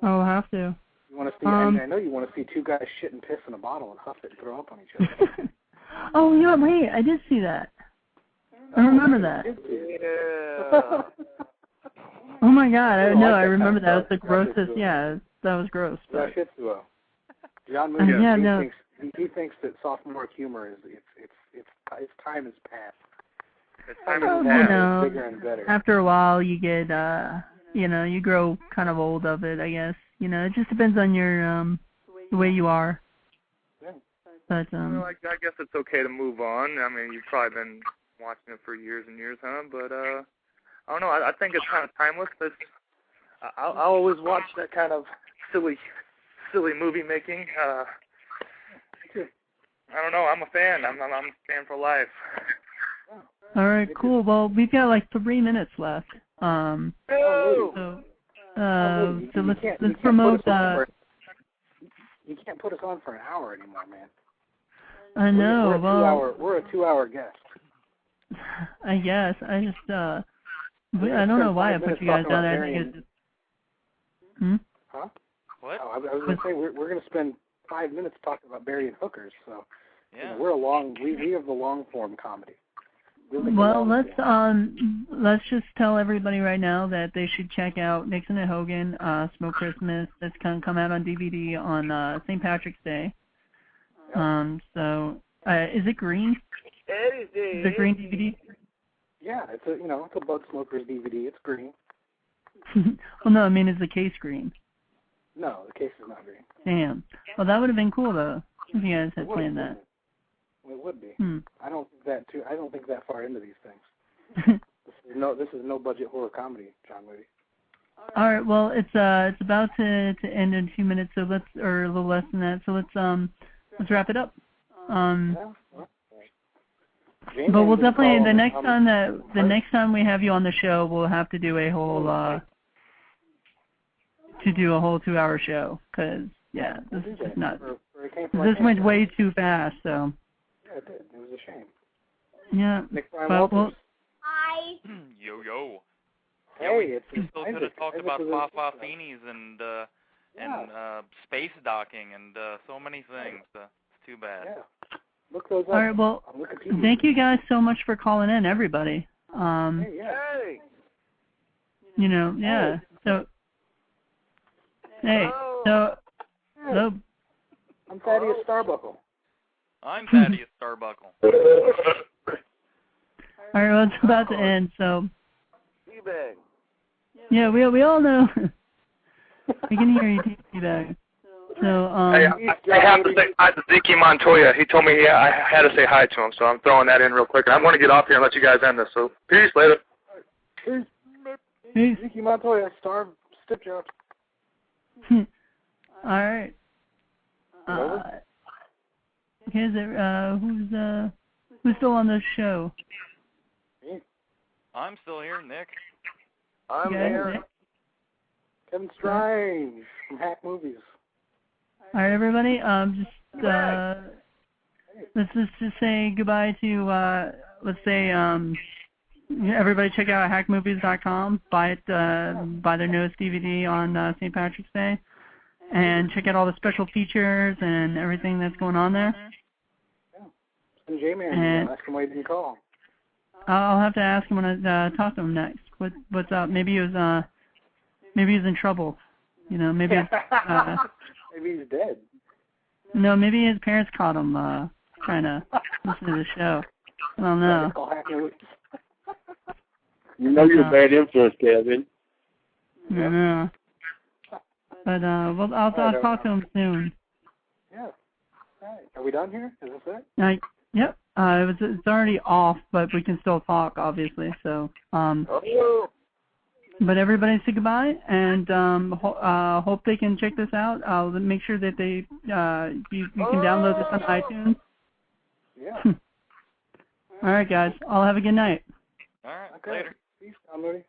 I'll have to. You want to see? I know you want to see two guys shit and piss in a bottle and huff it and throw up on each other. Oh, yeah, wait, I did see that. I remember that. Yeah. Oh my God, I remember that. It was the grossest. Yeah, that was gross. But John Moody, he thinks that sophomore humor is its time has passed. It's time has passed. It's bigger and better. After a while, you get you grow kind of old of it, I guess. It just depends on your the way you are. Yeah. But well, I guess it's okay to move on. I mean, you've probably been watching it for years and years, huh? But I don't know. I think it's kind of timeless. I always watch that kind of silly movie making. I don't know. I'm a fan. I'm a fan for life. All right, cool. Well, we've got like 3 minutes left. So let's promote. You can't put us on for an hour anymore, man. I know. We're a 2-hour guest. I guess. I just I don't know why I put you guys down there. Huh? What? Oh, I was going to say we're going to spend 5 minutes talking about burying hookers. So yeah, we have the long form comedy. Well, let's just tell everybody right now that they should check out Nixon and Hogan, Smoke Christmas. That's going to come out on DVD on St. Patrick's Day. Yep. So is it green? Is it green DVD? Yeah, it's a Bud Smokers DVD. It's green. Well, no, I mean, is the case green? No, the case is not green. Damn. Well, that would have been cool though if you guys had planned that. It would be. I don't think that far into these things. This is no budget horror comedy, John Moody. All right. Well, it's about to end in 2 minutes, so or a little less than that. So let's wrap it up. But we'll definitely the next time we have you on the show, we'll have to do a whole 2-hour show because this is just nuts. This went way too fast, so. Yeah, it did. It was a shame. Yeah. Hi. Yo. Hey, we still could have talked about Fafinis and space docking and so many things. It's too bad. Yeah. Look those up. All right. Well, thank you guys so much for calling in, everybody. Hey. Yeah. So. Hey. So. I'm Thaddeus Starbuckle. I'm Thaddeus Starbuckle. All right, well, it's about to end, so. Teabag. Yeah, we all know. We can hear you, Teabag. So, I have to say hi to Zeke Montoya. He told me I had to say hi to him, so I'm throwing that in real quick. And I'm going to get off here and let you guys end this. So, peace, later. Peace. Zeke Montoya, star Stip Jones. All right. Okay, is it, who's still on the show? Me. I'm still here, Nick. I'm here. Nick? Kevin Strange from Hack Movies. All right, everybody. Let's just say goodbye to. Let's say everybody check out hackmovies.com. Buy it. Buy their newest DVD on St. Patrick's Day, and check out all the special features and everything that's going on there. Yeah. And J-Man, ask him why he didn't call. I'll have to ask him when I talk to him next. What's up? Maybe he was in trouble. You know, maybe. Maybe he's dead. No, maybe his parents caught him trying to listen to the show. I don't know. You know you're a bad influence, Kevin. I know. But well, I'll talk to him soon. Yeah. All right. Are we done here? Is this it? Yep. It's already off, but we can still talk, obviously. So But everybody say goodbye, and hope they can check this out. I'll make sure that they you can download this on iTunes. Yeah. All right, guys. I'll have a good night. All right, Okay. later. Peace, Moody.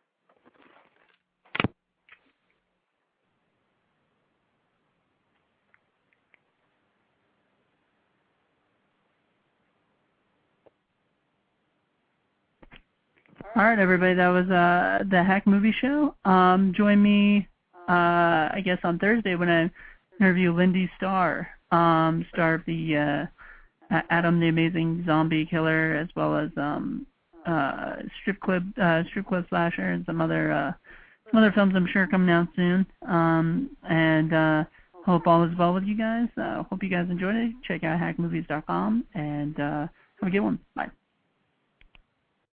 All right, everybody. That was the Hack Movie Show. Join me, I guess, on Thursday when I interview Lindy Starr, star of the Adam the Amazing Zombie Killer, as well as strip club slasher, and some other films I'm sure coming out soon. And hope all is well with you guys. Hope you guys enjoyed it. Check out hackmovies.com, and have a good one. Bye.